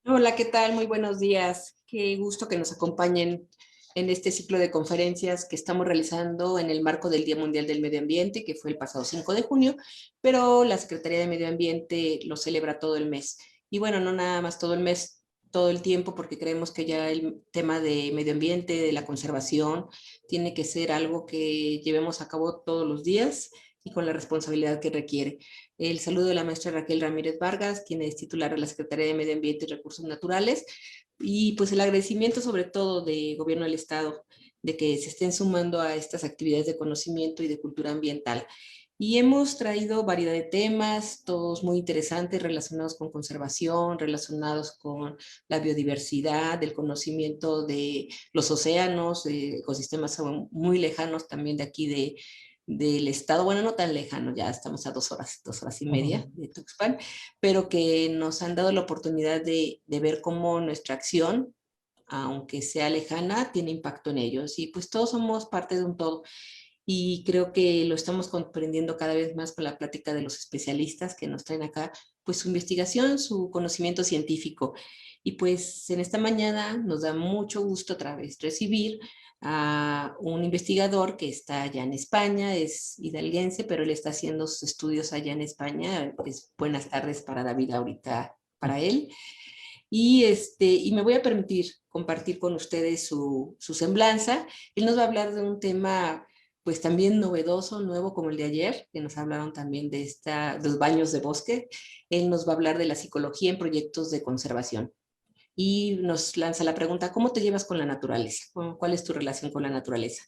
Hola, ¿qué tal? Muy buenos días. Qué gusto que nos acompañen en este ciclo de conferencias que estamos realizando en el marco del Día Mundial del Medio Ambiente, que fue el pasado 5 de junio, pero la Secretaría de Medio Ambiente lo celebra todo el mes. Y bueno, no nada más todo el mes, todo el tiempo, porque creemos que ya el tema de medio ambiente, de la conservación, tiene que ser algo que llevemos a cabo todos los días y con la responsabilidad que requiere. El saludo de la maestra Raquel Ramírez Vargas, quien es titular de la Secretaría de Medio Ambiente y Recursos Naturales, y pues el agradecimiento sobre todo de Gobierno del Estado de que se estén sumando a estas actividades de conocimiento y de cultura ambiental. Y hemos traído variedad de temas, todos muy interesantes, relacionados con conservación, relacionados con la biodiversidad, el conocimiento de los océanos, de ecosistemas muy lejanos también de aquí del estado, bueno, no tan lejano, ya estamos a 2 horas y media Ujú. de Tuxpan, pero que nos han dado la oportunidad de ver cómo nuestra acción, aunque sea lejana, tiene impacto en ellos. Y pues todos somos parte de un todo. Y creo que lo estamos comprendiendo cada vez más con la plática de los especialistas que nos traen acá, pues su investigación, su conocimiento científico. Y pues en esta mañana nos da mucho gusto otra vez recibir a un investigador que está allá en España, es hidalguense, pero él está haciendo sus estudios allá en España. Pues buenas tardes para David ahorita, para él. Y me voy a permitir compartir con ustedes su semblanza. Él nos va a hablar de un tema pues también novedoso, nuevo como el de ayer, que nos hablaron también de los baños de bosque. Él nos va a hablar de la psicología en proyectos de conservación y nos lanza la pregunta, ¿cómo te llevas con la naturaleza? ¿Cuál es tu relación con la naturaleza?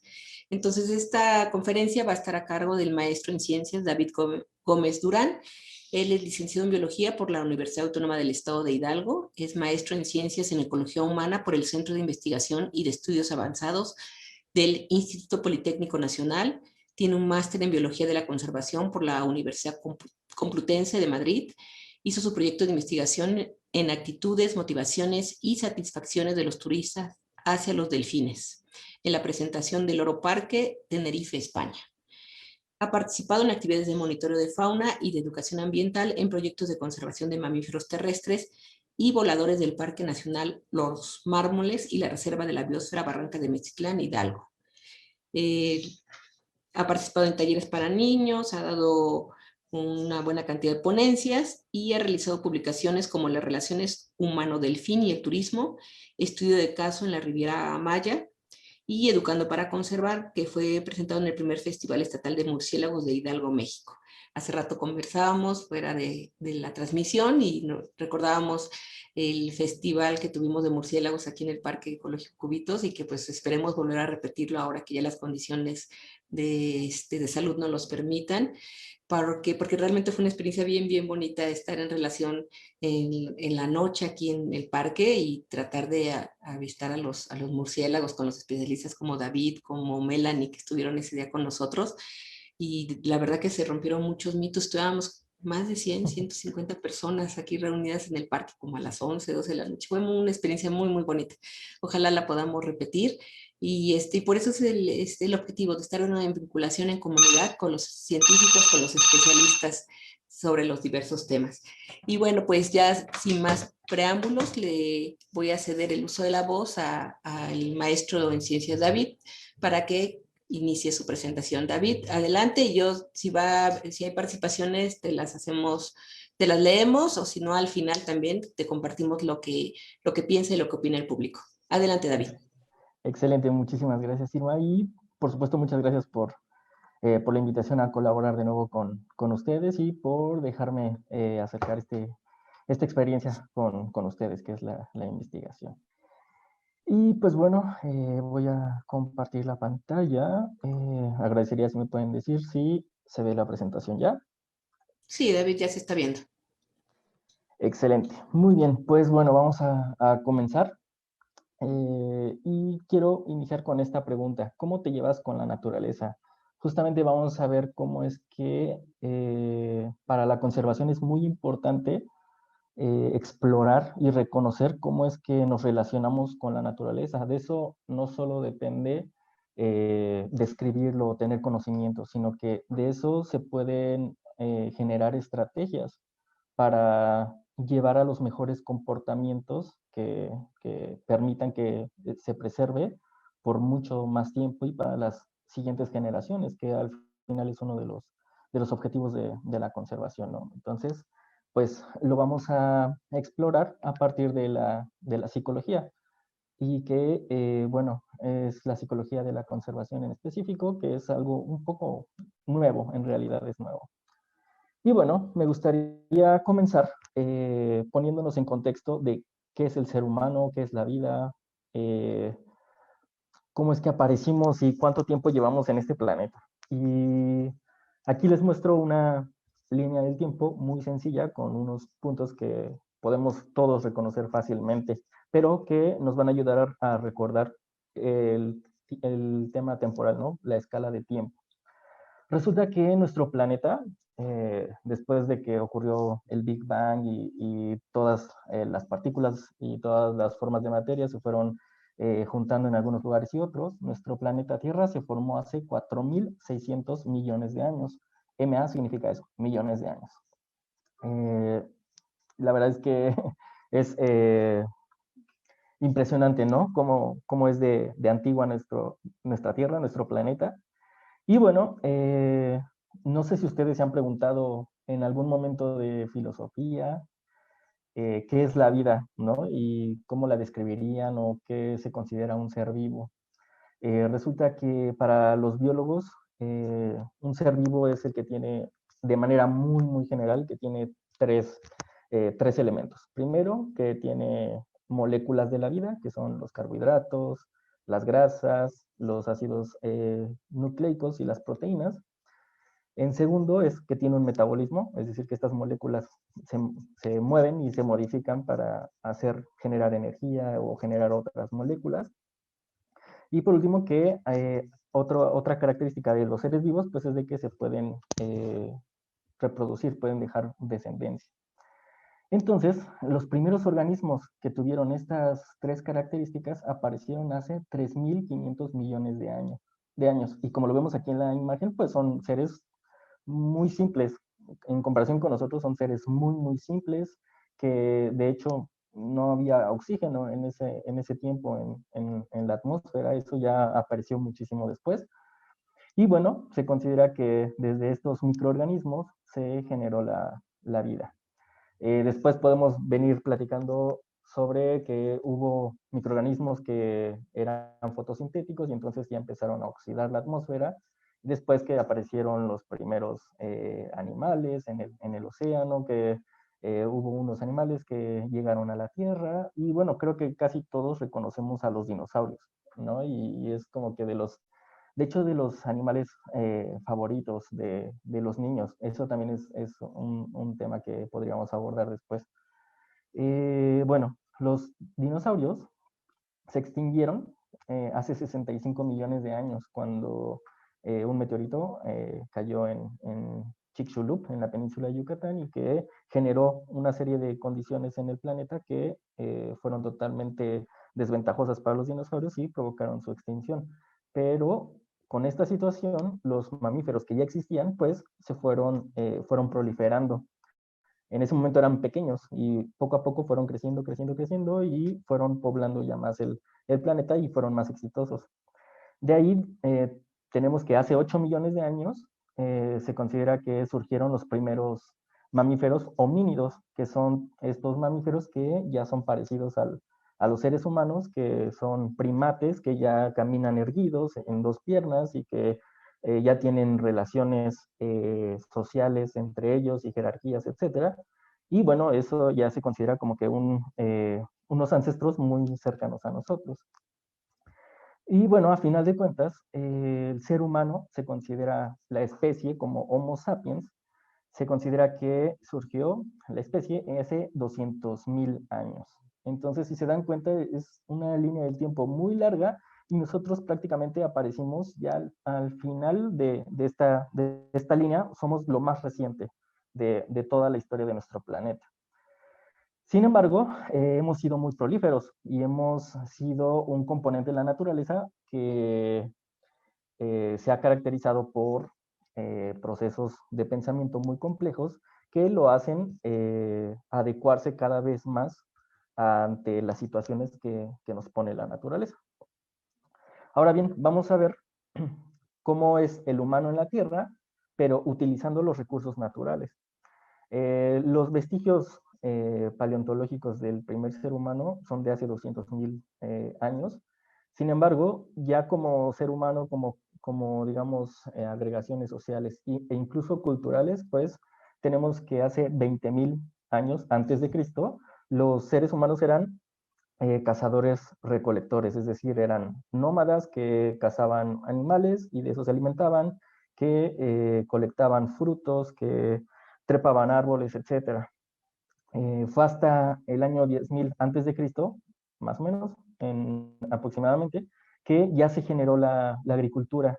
Entonces, esta conferencia va a estar a cargo del maestro en ciencias David Gómez Durán. Él es licenciado en biología por la Universidad Autónoma del Estado de Hidalgo, es maestro en ciencias en ecología humana por el Centro de Investigación y de Estudios Avanzados del Instituto Politécnico Nacional, tiene un máster en biología de la conservación por la Universidad Complutense de Madrid, hizo su proyecto de investigación en actitudes, motivaciones y satisfacciones de los turistas hacia los delfines, en la presentación del Loro Parque, Tenerife, España. Ha participado en actividades de monitoreo de fauna y de educación ambiental en proyectos de conservación de mamíferos terrestres y voladores del Parque Nacional Los Mármoles y la Reserva de la Biosfera Barranca de Mexitlán, Hidalgo. Eh, Ha participado en talleres para niños, ha dado una buena cantidad de ponencias y ha realizado publicaciones como las relaciones humano-delfín y el turismo, estudio de caso en la Riviera Maya y Educando para Conservar, que fue presentado en el primer Festival Estatal de Murciélagos de Hidalgo, México. Hace rato conversábamos fuera de la transmisión y recordábamos el festival que tuvimos de murciélagos aquí en el Parque Ecológico Cubitos y que pues esperemos volver a repetirlo ahora que ya las condiciones de salud nos los permitan, porque realmente fue una experiencia bien, bien bonita estar en relación en la noche aquí en el parque y tratar de avistar a los murciélagos con los especialistas como David, como Melanie, que estuvieron ese día con nosotros. Y la verdad que se rompieron muchos mitos. Estuvimos más de 150 personas aquí reunidas en el parque como a las 11, 12 de la noche. Fue una experiencia muy, muy bonita. Ojalá la podamos repetir. Y por eso es el objetivo de estar en una vinculación en comunidad con los científicos, con los especialistas sobre los diversos temas. Y bueno, pues ya sin más preámbulos, le voy a ceder el uso de la voz al maestro en ciencias David para que inicie su presentación. David, adelante, y yo si hay participaciones, te las leemos, o si no, al final también te compartimos lo que piensa y lo que opina el público. Adelante, David. Ex- Excelente, muchísimas gracias, Irma. Y por supuesto, muchas gracias por la invitación a colaborar de nuevo con ustedes y por dejarme acercar esta experiencia con ustedes, que es la investigación. Y pues bueno, voy a compartir la pantalla. Agradecería si me pueden decir si se ve la presentación ya. Sí, David, ya se está viendo. Excelente. Muy bien, pues bueno, vamos a comenzar. Y quiero iniciar con esta pregunta. ¿Cómo te llevas con la naturaleza? Justamente vamos a ver cómo es que para la conservación es muy importante explorar y reconocer cómo es que nos relacionamos con la naturaleza. De eso no solo depende describirlo o tener conocimiento, sino que de eso se pueden generar estrategias para llevar a los mejores comportamientos que permitan que se preserve por mucho más tiempo y para las siguientes generaciones, que al final es uno de los objetivos de la conservación, ¿no? Entonces, pues lo vamos a explorar a partir de la psicología y que, bueno, es la psicología de la conservación en específico, que es algo un poco nuevo, en realidad es nuevo. Y bueno, me gustaría comenzar poniéndonos en contexto de qué es el ser humano, qué es la vida, eh, cómo es que aparecimos y cuánto tiempo llevamos en este planeta. Y aquí les muestro una línea del tiempo muy sencilla con unos puntos que podemos todos reconocer fácilmente, pero que nos van a ayudar a recordar el tema temporal, ¿no? La escala de tiempo. Resulta que nuestro planeta, después de que ocurrió el Big Bang y todas las partículas y todas las formas de materia se fueron juntando en algunos lugares y otros, nuestro planeta Tierra se formó hace 4.600 millones de años. MA significa eso, millones de años. Eh, la verdad es que es impresionante, ¿no? Cómo es de antigua nuestra Tierra, nuestro planeta. Y bueno, no sé si ustedes se han preguntado en algún momento de filosofía qué es la vida, ¿no? Y cómo la describirían o qué se considera un ser vivo. Resulta que para los biólogos, un ser vivo es el que tiene, de manera muy, muy general, que tiene tres elementos. Primero, que tiene moléculas de la vida, que son los carbohidratos, las grasas, los ácidos nucleicos y las proteínas. En segundo, es que tiene un metabolismo, es decir, que estas moléculas se, se mueven y se modifican para generar energía o generar otras moléculas. Y por último, que otra característica de los seres vivos, pues es de que se pueden reproducir, pueden dejar descendencia. Entonces, los primeros organismos que tuvieron estas tres características aparecieron hace 3.500 millones de años. Y como lo vemos aquí en la imagen, pues son seres muy simples. En comparación con nosotros, son seres muy, muy simples, que de hecho no había oxígeno en ese tiempo en la atmósfera. Eso ya apareció muchísimo después. Y bueno, se considera que desde estos microorganismos se generó la vida. Después podemos venir platicando sobre que hubo microorganismos que eran fotosintéticos y entonces ya empezaron a oxidar la atmósfera. Después que aparecieron los primeros animales en el océano, que hubo unos animales que llegaron a la Tierra. Y bueno, creo que casi todos reconocemos a los dinosaurios, ¿no? Y es como que de hecho, de los animales favoritos de los niños. Eso también es un tema que podríamos abordar después. Bueno, los dinosaurios se extinguieron hace 65 millones de años, cuando un meteorito cayó en Chicxulub, en la península de Yucatán, y que generó una serie de condiciones en el planeta que fueron totalmente desventajosas para los dinosaurios y provocaron su extinción. Pero con esta situación, los mamíferos que ya existían, pues fueron proliferando. En ese momento eran pequeños y poco a poco fueron creciendo, creciendo, creciendo y fueron poblando ya más el planeta y fueron más exitosos. De ahí tenemos que hace 8 millones de años se considera que surgieron los primeros mamíferos homínidos, que son estos mamíferos que ya son parecidos a los seres humanos, que son primates, que ya caminan erguidos en dos piernas y que ya tienen relaciones sociales entre ellos y jerarquías, etcétera. Y bueno, eso ya se considera como que unos ancestros muy cercanos a nosotros. Y bueno, a final de cuentas, el ser humano se considera la especie como Homo sapiens, se considera que surgió la especie hace 200.000 años. Entonces, si se dan cuenta, es una línea del tiempo muy larga y nosotros prácticamente aparecimos ya al final de esta línea, somos lo más reciente de toda la historia de nuestro planeta. Sin embargo, hemos sido muy prolíferos y hemos sido un componente de la naturaleza que se ha caracterizado por procesos de pensamiento muy complejos que lo hacen adecuarse cada vez más ante las situaciones que nos pone la naturaleza. Ahora bien, vamos a ver cómo es el humano en la Tierra, pero utilizando los recursos naturales. Los vestigios paleontológicos del primer ser humano son de hace 200.000 años. Sin embargo, ya como ser humano, como digamos, agregaciones sociales e incluso culturales, pues tenemos que hace 20.000 años antes de Cristo, los seres humanos eran cazadores recolectores, es decir, eran nómadas que cazaban animales y de eso se alimentaban, que colectaban frutos, que trepaban árboles, etcétera. Fue hasta el año 10.000 antes de Cristo, más o menos, aproximadamente, que ya se generó la agricultura.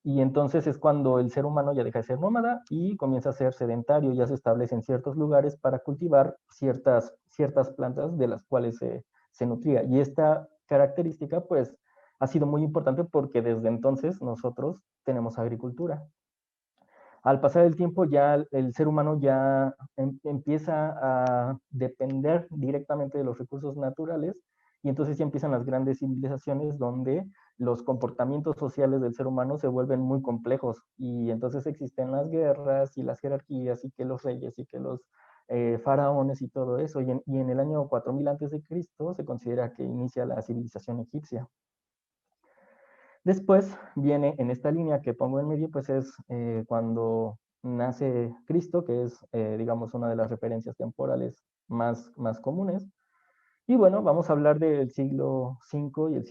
Y entonces es cuando el ser humano ya deja de ser nómada y comienza a ser sedentario, ya se establece en ciertos lugares para cultivar ciertas plantas de las cuales se nutría. Y esta característica, pues, ha sido muy importante porque desde entonces nosotros tenemos agricultura. Al pasar el tiempo ya el ser humano ya empieza a depender directamente de los recursos naturales y entonces ya empiezan las grandes civilizaciones donde los comportamientos sociales del ser humano se vuelven muy complejos y entonces existen las guerras y las jerarquías y que los reyes y que los faraones y todo eso. Y en el año 4000 antes de Cristo se considera que inicia la civilización egipcia. Después viene en esta línea que pongo en medio, pues es cuando nace Cristo, que es, digamos, una de las referencias temporales más comunes. Y bueno, vamos a hablar del siglo V y al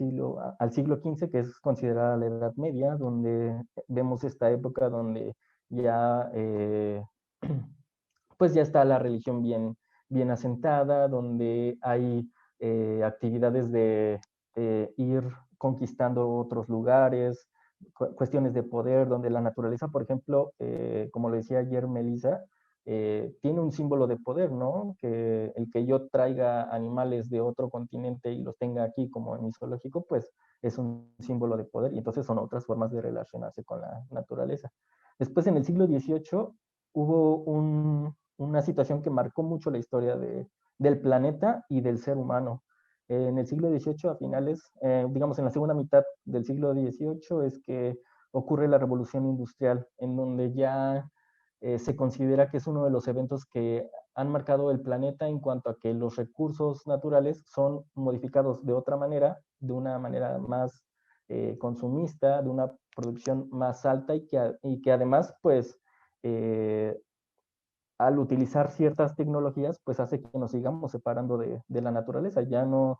siglo XV, que es considerada la Edad Media, donde vemos esta época donde ya, pues ya está la religión bien asentada, donde hay actividades de ir conquistando otros lugares, cuestiones de poder, donde la naturaleza, por ejemplo, como lo decía ayer Melissa, tiene un símbolo de poder, ¿no? Que el que yo traiga animales de otro continente y los tenga aquí como en mi zoológico, pues es un símbolo de poder y entonces son otras formas de relacionarse con la naturaleza. Después, en el siglo XVIII, hubo una situación que marcó mucho la historia del planeta y del ser humano. En el siglo XVIII, a finales, digamos en la segunda mitad del siglo XVIII, es que ocurre la revolución industrial, en donde ya se considera que es uno de los eventos que han marcado el planeta en cuanto a que los recursos naturales son modificados de otra manera, de una manera más consumista, de una producción más alta y que además, pues, al utilizar ciertas tecnologías, pues hace que nos sigamos separando de la naturaleza. Ya no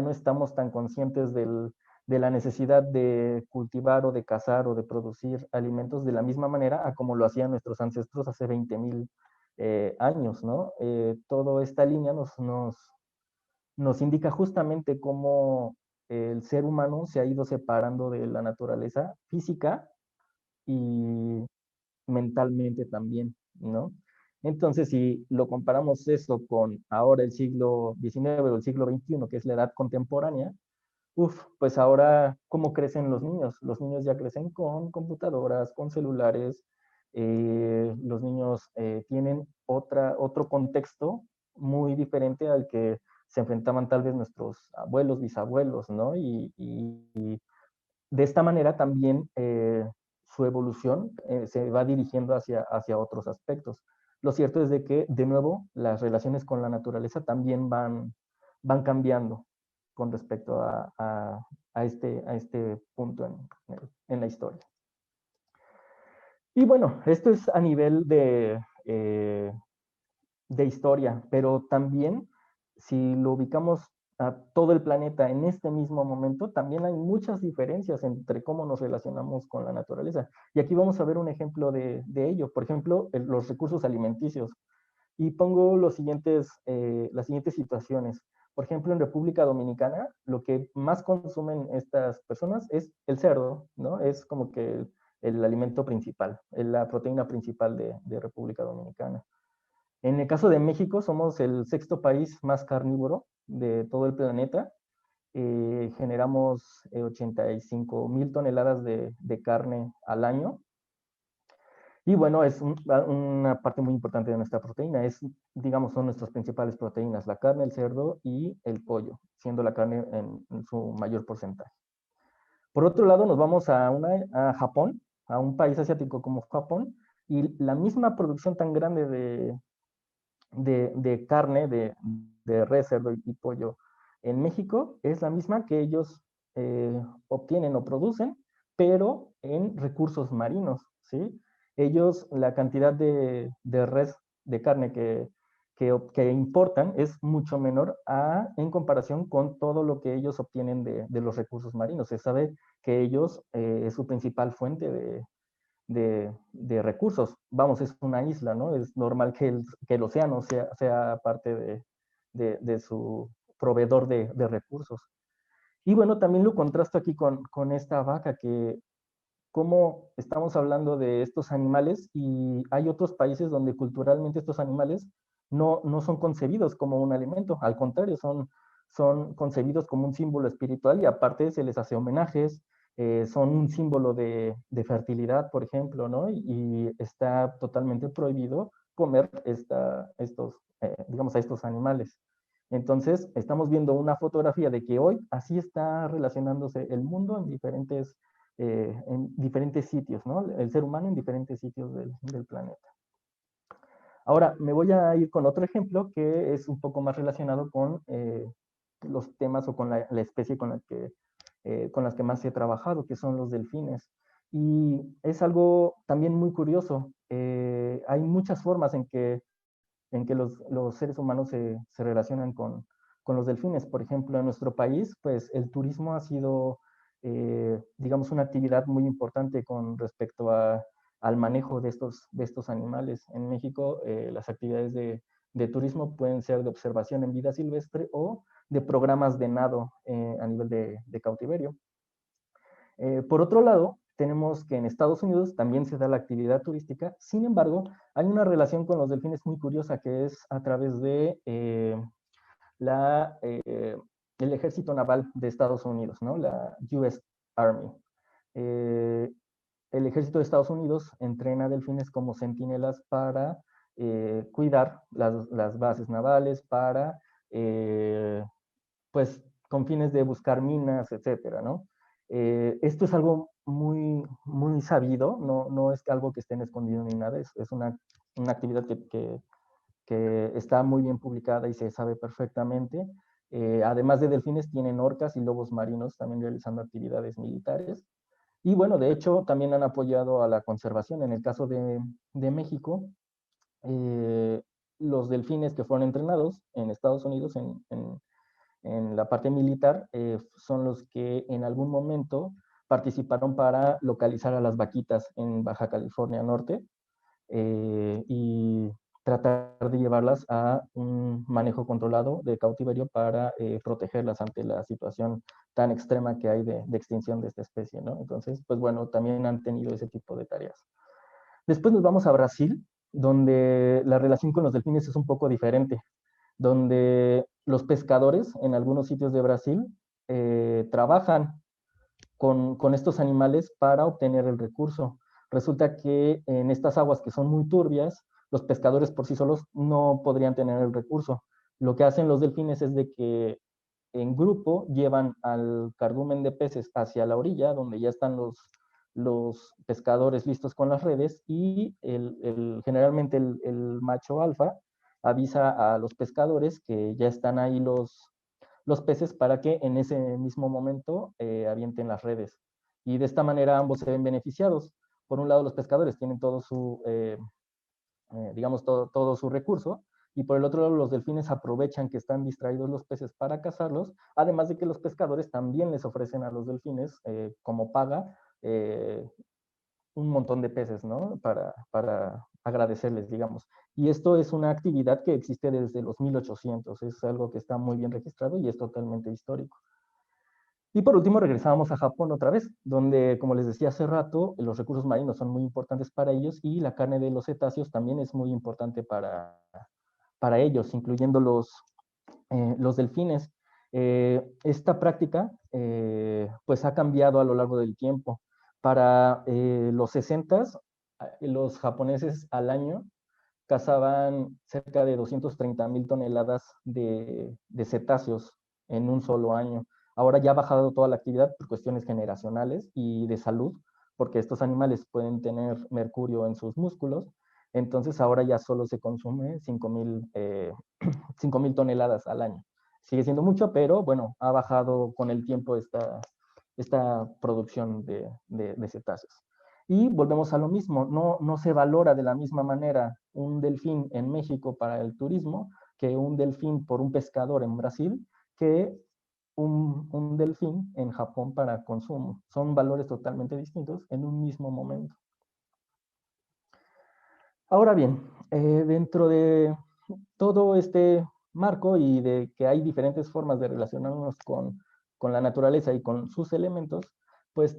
estamos tan conscientes de la necesidad de cultivar o de cazar o de producir alimentos de la misma manera a como lo hacían nuestros ancestros hace 20.000 años, ¿no? Toda esta línea nos indica justamente cómo el ser humano se ha ido separando de la naturaleza física y mentalmente también, ¿no? Entonces, si lo comparamos eso con ahora el siglo XIX o el siglo XXI, que es la edad contemporánea, pues ahora, ¿cómo crecen los niños? Los niños ya crecen con computadoras, con celulares, los niños tienen otro contexto muy diferente al que se enfrentaban tal vez nuestros abuelos, bisabuelos, ¿no? Y de esta manera también su evolución se va dirigiendo hacia otros aspectos. Lo cierto es de que, de nuevo, las relaciones con la naturaleza también van cambiando con respecto a este punto en la historia. Y bueno, esto es a nivel de historia, pero también si lo ubicamos a todo el planeta en este mismo momento, también hay muchas diferencias entre cómo nos relacionamos con la naturaleza. Y aquí vamos a ver un ejemplo de ello. Por ejemplo, los recursos alimenticios. Y pongo las siguientes situaciones. Por ejemplo, en República Dominicana, lo que más consumen estas personas es el cerdo, ¿no? Es como que el alimento principal, la proteína principal de República Dominicana. En el caso de México, somos el sexto país más carnívoro de todo el planeta. Generamos 85.000 toneladas de carne al año. Y bueno, es una parte muy importante de nuestra proteína. Es, digamos, son nuestras principales proteínas, la carne, el cerdo y el pollo, siendo la carne en su mayor porcentaje. Por otro lado, nos vamos a Japón, a un país asiático como Japón, y la misma producción tan grande de carne, de res, cerdo y pollo en México es la misma que ellos obtienen o producen, pero en recursos marinos, ¿sí? Ellos, la cantidad de res, de carne que importan es mucho menor en comparación con todo lo que ellos obtienen de los recursos marinos. Se sabe que ellos es su principal fuente de recursos. Vamos, es una isla, ¿no? Es normal que el océano sea parte de su proveedor de recursos. Y bueno, también lo contrasto aquí con esta vaca, que como estamos hablando de estos animales y hay otros países donde culturalmente estos animales no son concebidos como un alimento, al contrario, son concebidos como un símbolo espiritual y aparte se les hace homenajes, son un símbolo de fertilidad, por ejemplo, ¿no? Y está totalmente prohibido comer digamos, a estos animales. Entonces, estamos viendo una fotografía de que hoy así está relacionándose el mundo en diferentes sitios, ¿no? El ser humano en diferentes sitios del planeta. Ahora, me voy a ir con otro ejemplo que es un poco más relacionado con los temas o con la especie con las que más he trabajado, que son los delfines. Y es algo también muy curioso. Hay muchas formas en que los seres humanos se relacionan con los delfines. Por ejemplo, en nuestro país, pues el turismo ha sido, digamos, una actividad muy importante con respecto al manejo de estos animales. En México, las actividades de turismo pueden ser de observación en vida silvestre o de programas de nado a nivel de cautiverio. Por otro lado, tenemos que en Estados Unidos también se da la actividad turística. Sin embargo, hay una relación con los delfines muy curiosa que es a través de la, eh, el Ejército Naval de Estados Unidos, ¿no? La US Army. Eh, el Ejército de Estados Unidos entrena delfines como centinelas para cuidar las bases navales, para, pues, con fines de buscar minas, etcétera, ¿no? Esto es algo muy, muy sabido, no es algo que estén escondido ni nada, es una actividad que está muy bien publicada y se sabe perfectamente. Además de delfines, tienen orcas y lobos marinos también realizando actividades militares. Y bueno, de hecho, también han apoyado a la conservación. En el caso de México, eh, los delfines que fueron entrenados en Estados Unidos, en la parte militar, son los que en algún momento participaron para localizar a las vaquitas en Baja California Norte y tratar de llevarlas a un manejo controlado de cautiverio para protegerlas ante la situación tan extrema que hay de extinción de esta especie, ¿no? Entonces, pues bueno, también han tenido ese tipo de tareas. Después nos vamos a Brasil, donde la relación con los delfines es un poco diferente, donde los pescadores en algunos sitios de Brasil trabajan con estos animales para obtener el recurso. Resulta que en estas aguas que son muy turbias, los pescadores por sí solos no podrían tener el recurso. Lo que hacen los delfines es de que en grupo llevan al cardumen de peces hacia la orilla, donde ya están los pescadores listos con las redes, y generalmente el macho alfa avisa a los pescadores que ya están ahí los peces para que en ese mismo momento avienten las redes. Y de esta manera ambos se ven beneficiados. Por un lado, los pescadores tienen digamos, todo su recurso, y por el otro lado, los delfines aprovechan que están distraídos los peces para cazarlos, además de que los pescadores también les ofrecen a los delfines como paga un montón de peces, ¿no? Para agradecerles, digamos. Y esto es una actividad que existe desde los 1800, es algo que está muy bien registrado y es totalmente histórico. Y por último, regresábamos a Japón otra vez, donde, como les decía hace rato, los recursos marinos son muy importantes para ellos y la carne de los cetáceos también es muy importante para ellos, incluyendo los delfines. Esta práctica pues ha cambiado a lo largo del tiempo. Para los 60 los japoneses al año cazaban cerca de 230,000 toneladas de cetáceos en un solo año. Ahora ya ha bajado toda la actividad por cuestiones generacionales y de salud, porque estos animales pueden tener mercurio en sus músculos. Entonces ahora ya solo se consume 5,000 toneladas al año. Sigue siendo mucho, pero bueno, ha bajado con el tiempo esta producción de cetáceos. Y volvemos a lo mismo, no se valora de la misma manera un delfín en México para el turismo que un delfín por un pescador en Brasil, que un delfín en Japón para consumo. Son valores totalmente distintos en un mismo momento. Ahora bien, dentro de todo este marco y de que hay diferentes formas de relacionarnos con la naturaleza y con sus elementos, pues,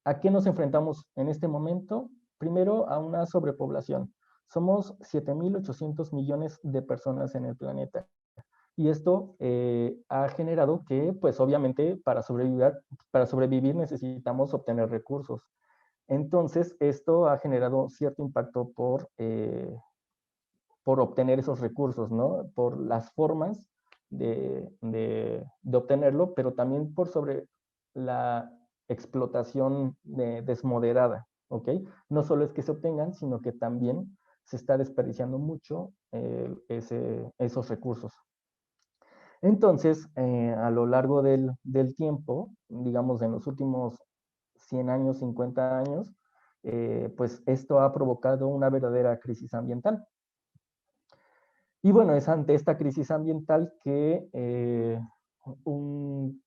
¿a qué nos enfrentamos en este momento? Primero, a una sobrepoblación. Somos 7,800 millones de personas en el planeta. Y esto ha generado que, pues obviamente, para sobrevivir necesitamos obtener recursos. Entonces, esto ha generado cierto impacto por obtener esos recursos, ¿no? Por las formas de obtenerlo, pero también por sobre la explotación desmoderada, ¿ok? No solo es que se obtengan, sino que también se está desperdiciando mucho esos recursos. Entonces, a lo largo del tiempo, digamos en los últimos 100 años, 50 años, pues esto ha provocado una verdadera crisis ambiental. Y bueno, es ante esta crisis ambiental que un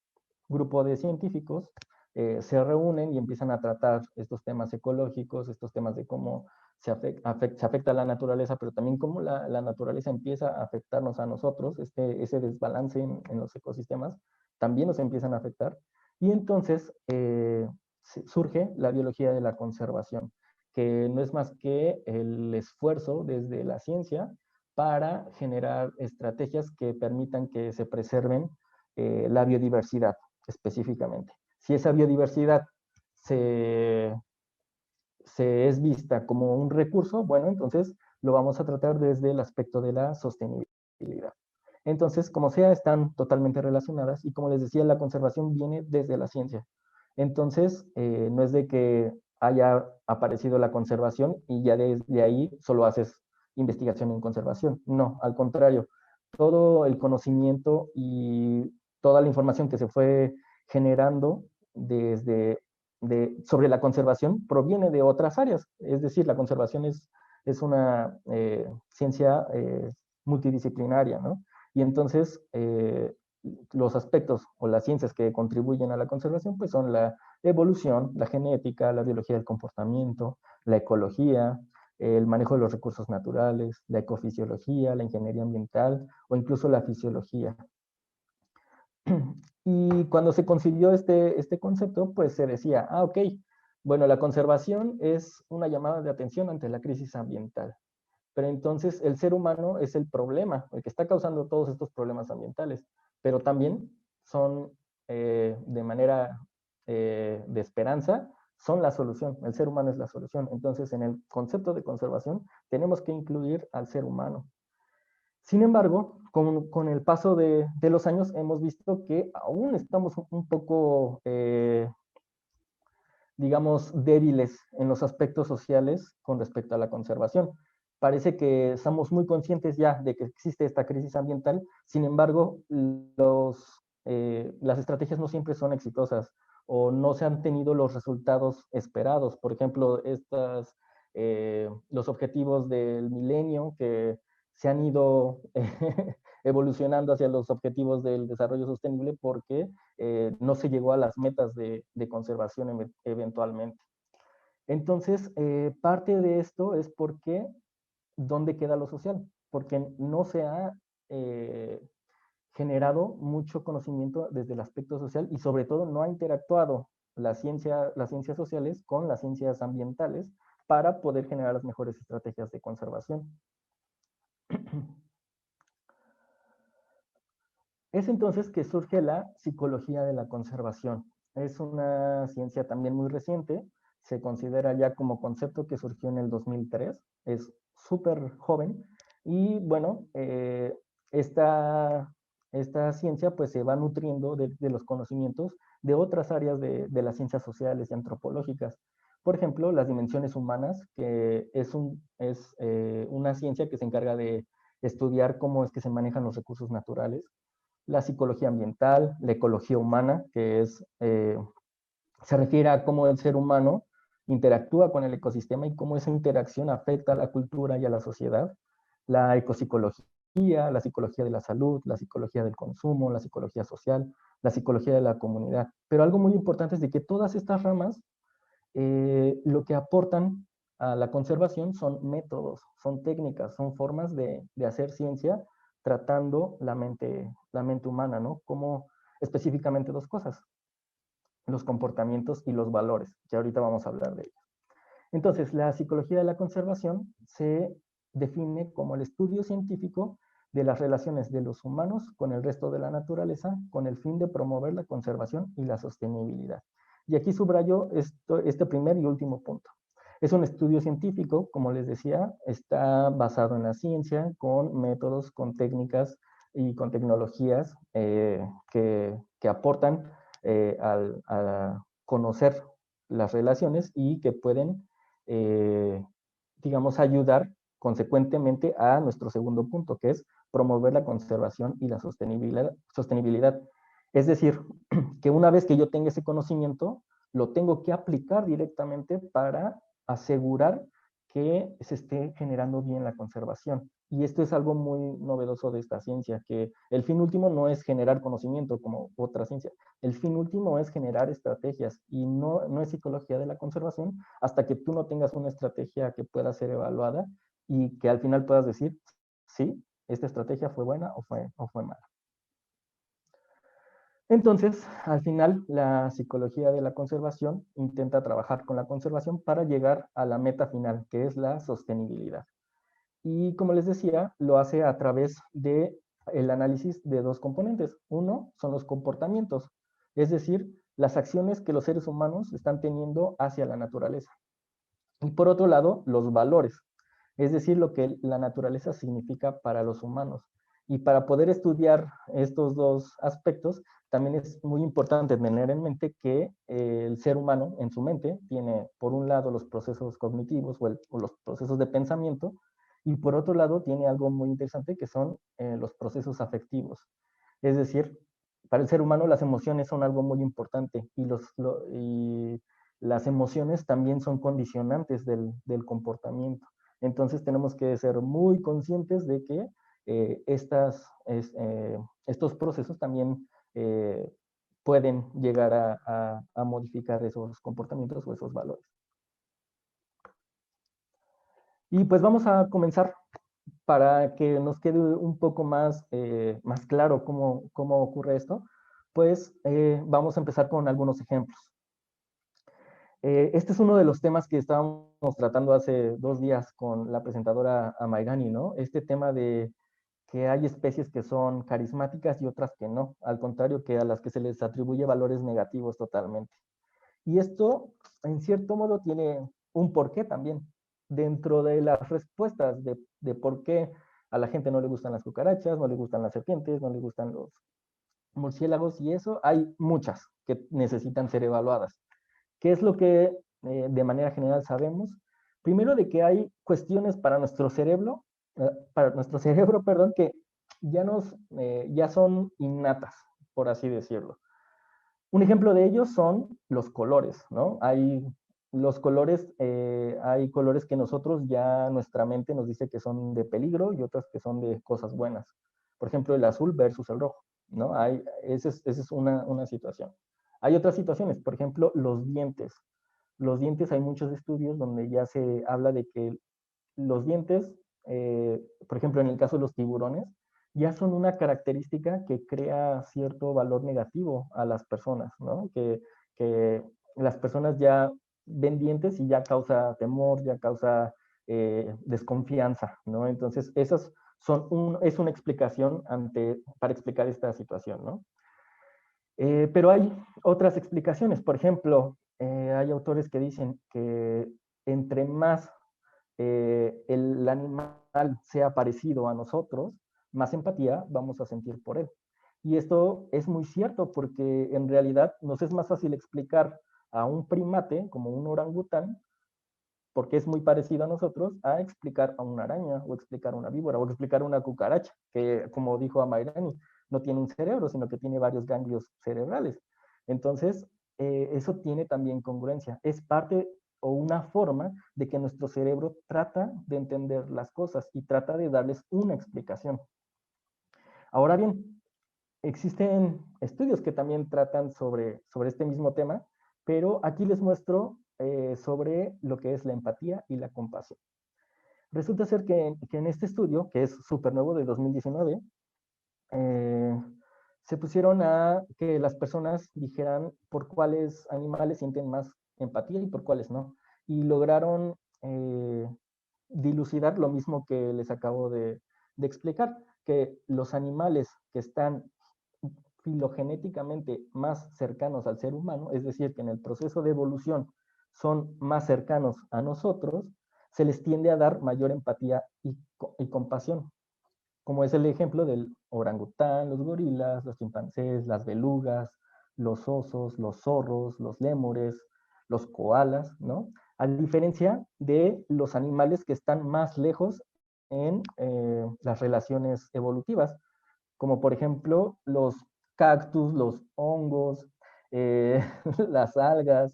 grupo de científicos se reúnen y empiezan a tratar estos temas ecológicos, estos temas de cómo se afecta a la naturaleza, pero también cómo la naturaleza empieza a afectarnos a nosotros, ese desbalance en los ecosistemas también nos empiezan a afectar. Y entonces surge la biología de la conservación, que no es más que el esfuerzo desde la ciencia para generar estrategias que permitan que se preserven la biodiversidad específicamente. Si esa biodiversidad se, se es vista como un recurso, bueno, entonces lo vamos a tratar desde el aspecto de la sostenibilidad. Entonces, como sea, están totalmente relacionadas y como les decía, la conservación viene desde la ciencia. Entonces, no es de que haya aparecido la conservación y ya desde ahí solo haces investigación en conservación. No, al contrario, todo el conocimiento y toda la información que se fue generando sobre la conservación proviene de otras áreas. Es decir, la conservación es una ciencia multidisciplinaria, ¿no? Y entonces los aspectos o las ciencias que contribuyen a la conservación pues son la evolución, la genética, la biología del comportamiento, la ecología, el manejo de los recursos naturales, la ecofisiología, la ingeniería ambiental o incluso la fisiología. Y cuando se concibió este concepto, pues se decía, ok, bueno, la conservación es una llamada de atención ante la crisis ambiental. Pero entonces el ser humano es el problema, el que está causando todos estos problemas ambientales. Pero también son, de manera de esperanza, son la solución. El ser humano es la solución. Entonces, en el concepto de conservación, tenemos que incluir al ser humano. Sin embargo, con el paso de los años hemos visto que aún estamos un poco, digamos, débiles en los aspectos sociales con respecto a la conservación. Parece que estamos muy conscientes ya de que existe esta crisis ambiental, sin embargo, las estrategias no siempre son exitosas o no se han tenido los resultados esperados. Por ejemplo, los objetivos del milenio que se han ido evolucionando hacia los objetivos del desarrollo sostenible porque no se llegó a las metas de conservación eventualmente. Entonces, parte de esto es porque, ¿dónde queda lo social? Porque no se ha generado mucho conocimiento desde el aspecto social y sobre todo no ha interactuado las ciencias sociales con las ciencias ambientales para poder generar las mejores estrategias de conservación. Es entonces que surge la psicología de la conservación. Es una ciencia también muy reciente. se considera ya como concepto que surgió en el 2003, es súper joven, y bueno, esta ciencia pues se va nutriendo de los conocimientos de otras áreas de las ciencias sociales y antropológicas. Por ejemplo, las dimensiones humanas, que es una ciencia que se encarga de estudiar cómo es que se manejan los recursos naturales, la psicología ambiental, la ecología humana, que se refiere a cómo el ser humano interactúa con el ecosistema y cómo esa interacción afecta a la cultura y a la sociedad, la ecopsicología, la psicología de la salud, la psicología del consumo, la psicología social, la psicología de la comunidad. Pero algo muy importante es de que todas estas ramas lo que aportan a la conservación son métodos, son técnicas, son formas de hacer ciencia tratando la mente humana, ¿no? Como específicamente dos cosas, los comportamientos y los valores, que ahorita vamos a hablar de ellos. Entonces, la psicología de la conservación se define como el estudio científico de las relaciones de los humanos con el resto de la naturaleza con el fin de promover la conservación y la sostenibilidad. Y aquí subrayo este primer y último punto. Es un estudio científico, como les decía, está basado en la ciencia, con métodos, con técnicas y con tecnologías que aportan a conocer las relaciones y que pueden, digamos, ayudar consecuentemente a nuestro segundo punto, que es promover la conservación y la sostenibilidad. Es decir, que una vez que yo tenga ese conocimiento, lo tengo que aplicar directamente para asegurar que se esté generando bien la conservación. Y esto es algo muy novedoso de esta ciencia, que el fin último no es generar conocimiento como otra ciencia, el fin último es generar estrategias y no es psicología de la conservación hasta que tú no tengas una estrategia que pueda ser evaluada y que al final puedas decir, sí, esta estrategia fue buena o fue mala. Entonces, al final, la psicología de la conservación intenta trabajar con la conservación para llegar a la meta final, que es la sostenibilidad. Y como les decía, lo hace a través de el análisis de dos componentes. Uno son los comportamientos, es decir, las acciones que los seres humanos están teniendo hacia la naturaleza. Y por otro lado, los valores, es decir, lo que la naturaleza significa para los humanos. Y para poder estudiar estos dos aspectos, también es muy importante tener en mente que el ser humano en su mente tiene, por un lado, los procesos cognitivos o los procesos de pensamiento, y por otro lado, tiene algo muy interesante que son los procesos afectivos. Es decir, para el ser humano las emociones son algo muy importante y las emociones también son condicionantes del comportamiento. Entonces tenemos que ser muy conscientes de que estos procesos también pueden llegar a modificar esos comportamientos o esos valores. Y pues vamos a comenzar para que nos quede un poco más claro cómo ocurre esto. Pues vamos a empezar con algunos ejemplos. Este es uno de los temas que estábamos tratando hace 2 días con la presentadora Amairani, ¿no? Este tema de que hay especies que son carismáticas y otras que no, al contrario que a las que se les atribuye valores negativos totalmente. Y esto, en cierto modo, tiene un porqué también. Dentro de las respuestas de por qué a la gente no le gustan las cucarachas, no le gustan las serpientes, no le gustan los murciélagos y eso, hay muchas que necesitan ser evaluadas. ¿Qué es lo que de manera general sabemos? Primero de que hay cuestiones para nuestro cerebro, perdón, que ya son innatas, por así decirlo. Un ejemplo de ellos son los colores, ¿no? Hay colores que nosotros ya nuestra mente nos dice que son de peligro y otras que son de cosas buenas. Por ejemplo, el azul versus el rojo, ¿no? Esa es una situación. Hay otras situaciones, por ejemplo, los dientes. Los dientes, hay muchos estudios donde ya se habla de que los dientes, por ejemplo, en el caso de los tiburones, ya son una característica que crea cierto valor negativo a las personas, ¿no? Que las personas ya ven dientes y ya causa temor, ya causa desconfianza, ¿no? Entonces, es una explicación para explicar esta situación, ¿no? Pero hay otras explicaciones. Por ejemplo, hay autores que dicen que entre más el animal sea parecido a nosotros, más empatía vamos a sentir por él. Y esto es muy cierto porque en realidad nos es más fácil explicar a un primate como un orangután, porque es muy parecido a nosotros, a explicar a una araña, o explicar a una víbora, o explicar a una cucaracha, que como dijo Amairani, no tiene un cerebro, sino que tiene varios ganglios cerebrales. Entonces, eso tiene también congruencia. Es parte o una forma de que nuestro cerebro trata de entender las cosas y trata de darles una explicación. Ahora bien, existen estudios que también tratan sobre este mismo tema, pero aquí les muestro sobre lo que es la empatía y la compasión. Resulta ser que en este estudio, que es súper nuevo de 2019, eh, se pusieron a que las personas dijeran por cuáles animales sienten más empatía y por cuáles no. Y lograron dilucidar lo mismo que les acabo de explicar, que los animales que están filogenéticamente más cercanos al ser humano, es decir, que en el proceso de evolución son más cercanos a nosotros, se les tiende a dar mayor empatía y compasión, como es el ejemplo del orangután, los gorilas, los chimpancés, las belugas, los osos, los zorros, los lémures, los koalas, ¿no? A diferencia de los animales que están más lejos en las relaciones evolutivas, como por ejemplo los cactus, los hongos, eh, las algas,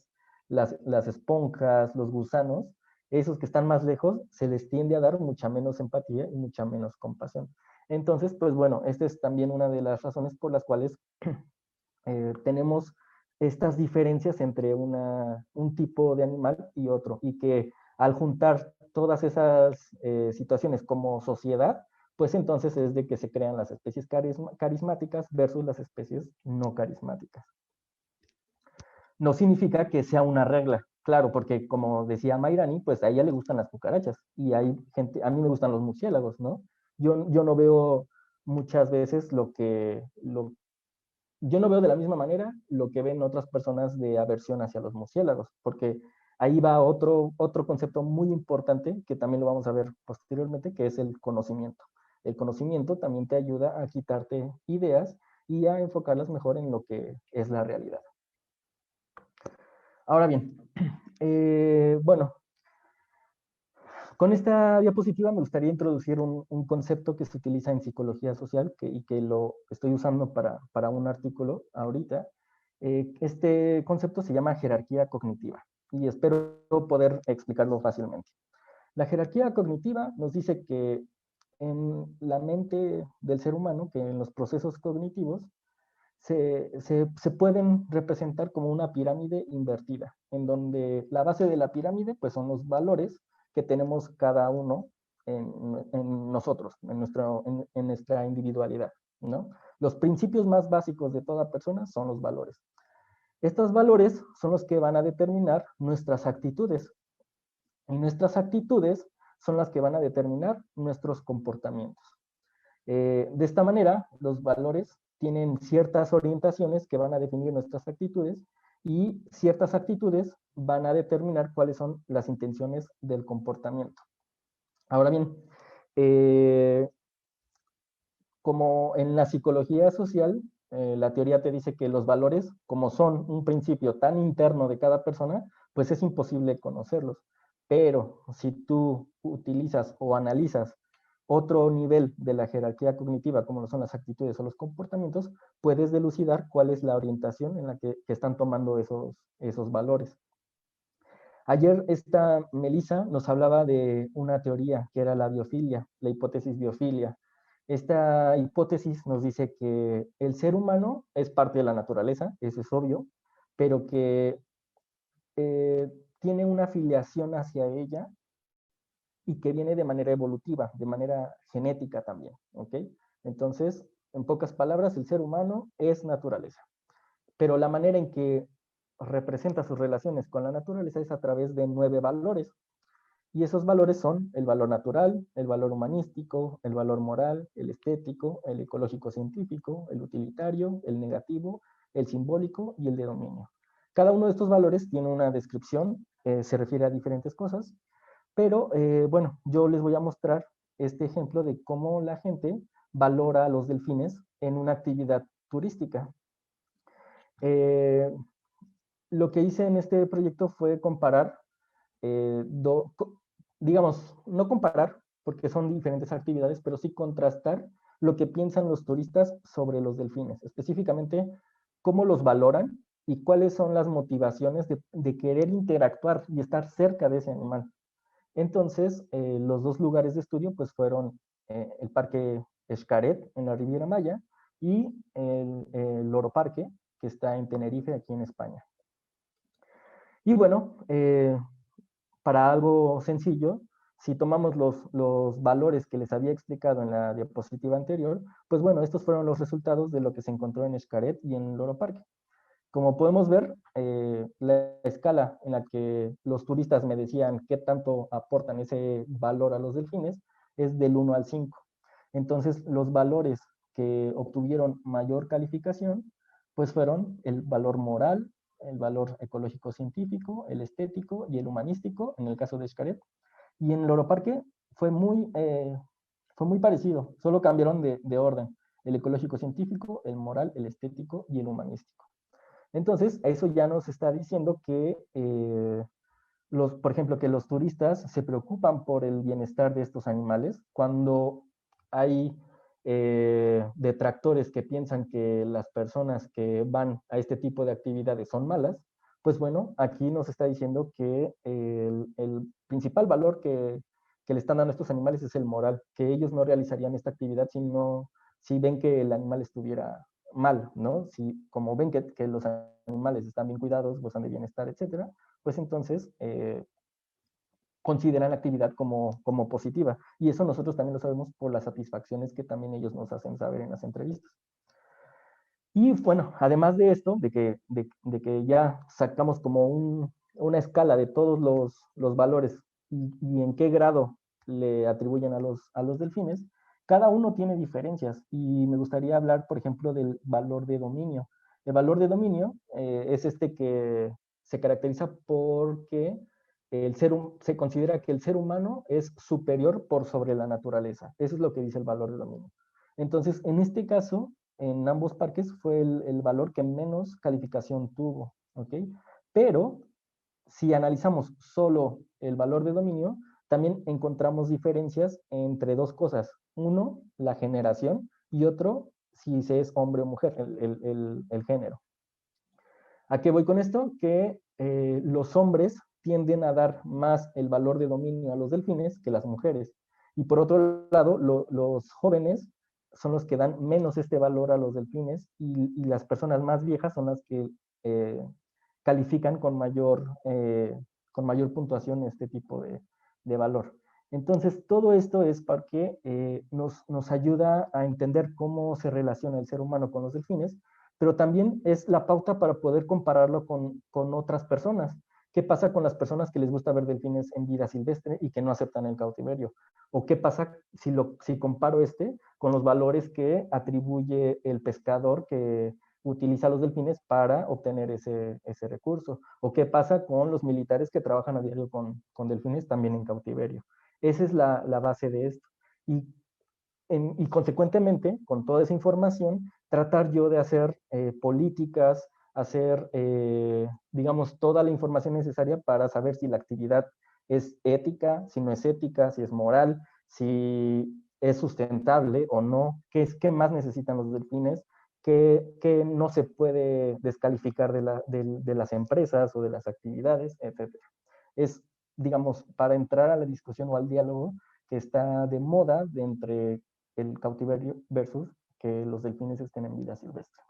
las esponjas, los gusanos, esos que están más lejos, se les tiende a dar mucha menos empatía y mucha menos compasión. Entonces, pues bueno, esta es también una de las razones por las cuales tenemos estas diferencias entre un tipo de animal y otro, y que al juntar todas esas situaciones como sociedad, pues entonces es de que se crean las especies carismáticas versus las especies no carismáticas. No significa que sea una regla, claro, porque como decía Mairani, pues a ella le gustan las cucarachas y hay gente, a mí me gustan los murciélagos, ¿no? Yo no veo muchas veces yo no veo de la misma manera lo que ven otras personas de aversión hacia los murciélagos, porque ahí va otro concepto muy importante que también lo vamos a ver posteriormente, que es el conocimiento. El conocimiento también te ayuda a quitarte ideas y a enfocarlas mejor en lo que es la realidad. Ahora bien, bueno, con esta diapositiva me gustaría introducir un concepto que se utiliza en psicología social y que lo estoy usando para un artículo ahorita. Este concepto se llama jerarquía cognitiva y espero poder explicarlo fácilmente. La jerarquía cognitiva nos dice que en la mente del ser humano, que en los procesos cognitivos, se pueden representar como una pirámide invertida, en donde la base de la pirámide pues, son los valores que tenemos cada uno en nosotros, en nuestra individualidad, ¿no? Los principios más básicos de toda persona son los valores. Estos valores son los que van a determinar nuestras actitudes, y nuestras actitudes son las que van a determinar nuestros comportamientos. De esta manera, los valores tienen ciertas orientaciones que van a definir nuestras actitudes y ciertas actitudes van a determinar cuáles son las intenciones del comportamiento. Ahora bien, como en la psicología social, la teoría te dice que los valores, como son un principio tan interno de cada persona, pues es imposible conocerlos. Pero si tú utilizas o analizas otro nivel de la jerarquía cognitiva, como lo son las actitudes o los comportamientos, puedes delucidar cuál es la orientación en la que están tomando esos valores. Ayer esta Melissa nos hablaba de una teoría que era la biofilia, la hipótesis biofilia. Esta hipótesis nos dice que el ser humano es parte de la naturaleza, eso es obvio, pero que eh, tiene una filiación hacia ella y que viene de manera evolutiva, de manera genética también, ¿ok? Entonces, en pocas palabras, el ser humano es naturaleza, pero la manera en que representa sus relaciones con la naturaleza es a través de 9 valores, y esos valores son el valor natural, el valor humanístico, el valor moral, el estético, el ecológico científico, el utilitario, el negativo, el simbólico y el de dominio. Cada uno de estos valores tiene una descripción, se refiere a diferentes cosas, pero bueno, yo les voy a mostrar este ejemplo de cómo la gente valora a los delfines en una actividad turística. Lo que hice en este proyecto fue comparar, digamos, no comparar, porque son diferentes actividades, pero sí contrastar lo que piensan los turistas sobre los delfines, específicamente cómo los valoran y cuáles son las motivaciones de querer interactuar y estar cerca de ese animal. Entonces, los dos lugares de estudio pues fueron el Parque Xcaret en la Riviera Maya y el Loro Parque, que está en Tenerife, aquí en España. Y bueno, para algo sencillo, si tomamos los valores que les había explicado en la diapositiva anterior, pues bueno, estos fueron los resultados de lo que se encontró en Xcaret y en Loro Parque. Como podemos ver, la escala en la que los turistas me decían qué tanto aportan ese valor a los delfines es del 1 al 5. Entonces, los valores que obtuvieron mayor calificación, pues fueron el valor moral, el valor ecológico científico, el estético y el humanístico, en el caso de Xcaret. Y en Loro Parque fue muy parecido, solo cambiaron de orden, el ecológico científico, el moral, el estético y el humanístico. Entonces, eso ya nos está diciendo que, por ejemplo, que los turistas se preocupan por el bienestar de estos animales cuando hay detractores que piensan que las personas que van a este tipo de actividades son malas. Pues bueno, aquí nos está diciendo que el principal valor que le están dando a estos animales es el moral, que ellos no realizarían esta actividad si ven que el animal estuviera mal, ¿no? Si como ven que los animales están bien cuidados, gozan de bienestar, etcétera, pues entonces consideran la actividad como positiva. Y eso nosotros también lo sabemos por las satisfacciones que también ellos nos hacen saber en las entrevistas. Y bueno, además de esto, de que ya sacamos como una escala de todos los valores y en qué grado le atribuyen a los delfines, cada uno tiene diferencias y me gustaría hablar, por ejemplo, del valor de dominio. El valor de dominio es este que se caracteriza porque se considera que el ser humano es superior por sobre la naturaleza. Eso es lo que dice el valor de dominio. Entonces, en este caso, en ambos parques fue el valor que menos calificación tuvo, ¿ok? Pero si analizamos solo el valor de dominio, también encontramos diferencias entre dos cosas. Uno, la generación, y otro, si se es hombre o mujer, el género. ¿A qué voy con esto? Que los hombres tienden a dar más el valor de dominio a los delfines que las mujeres. Y por otro lado, los jóvenes son los que dan menos este valor a los delfines y las personas más viejas son las que califican con mayor puntuación este tipo de valor. Entonces, todo esto es porque nos ayuda a entender cómo se relaciona el ser humano con los delfines, pero también es la pauta para poder compararlo con otras personas. ¿Qué pasa con las personas que les gusta ver delfines en vida silvestre y que no aceptan el cautiverio? ¿O qué pasa si comparo con los valores que atribuye el pescador que utiliza los delfines para obtener ese recurso? ¿O qué pasa con los militares que trabajan a diario con delfines también en cautiverio? Esa es la base de esto. Y consecuentemente, con toda esa información, tratar yo de hacer políticas, hacer, digamos, toda la información necesaria para saber si la actividad es ética, si no es ética, si es moral, si es sustentable o no, qué más necesitan los delfines, qué no se puede descalificar de las empresas o de las actividades, etc. Es, digamos, para entrar a la discusión o al diálogo que está de moda de entre el cautiverio versus que los delfines estén en vida silvestre.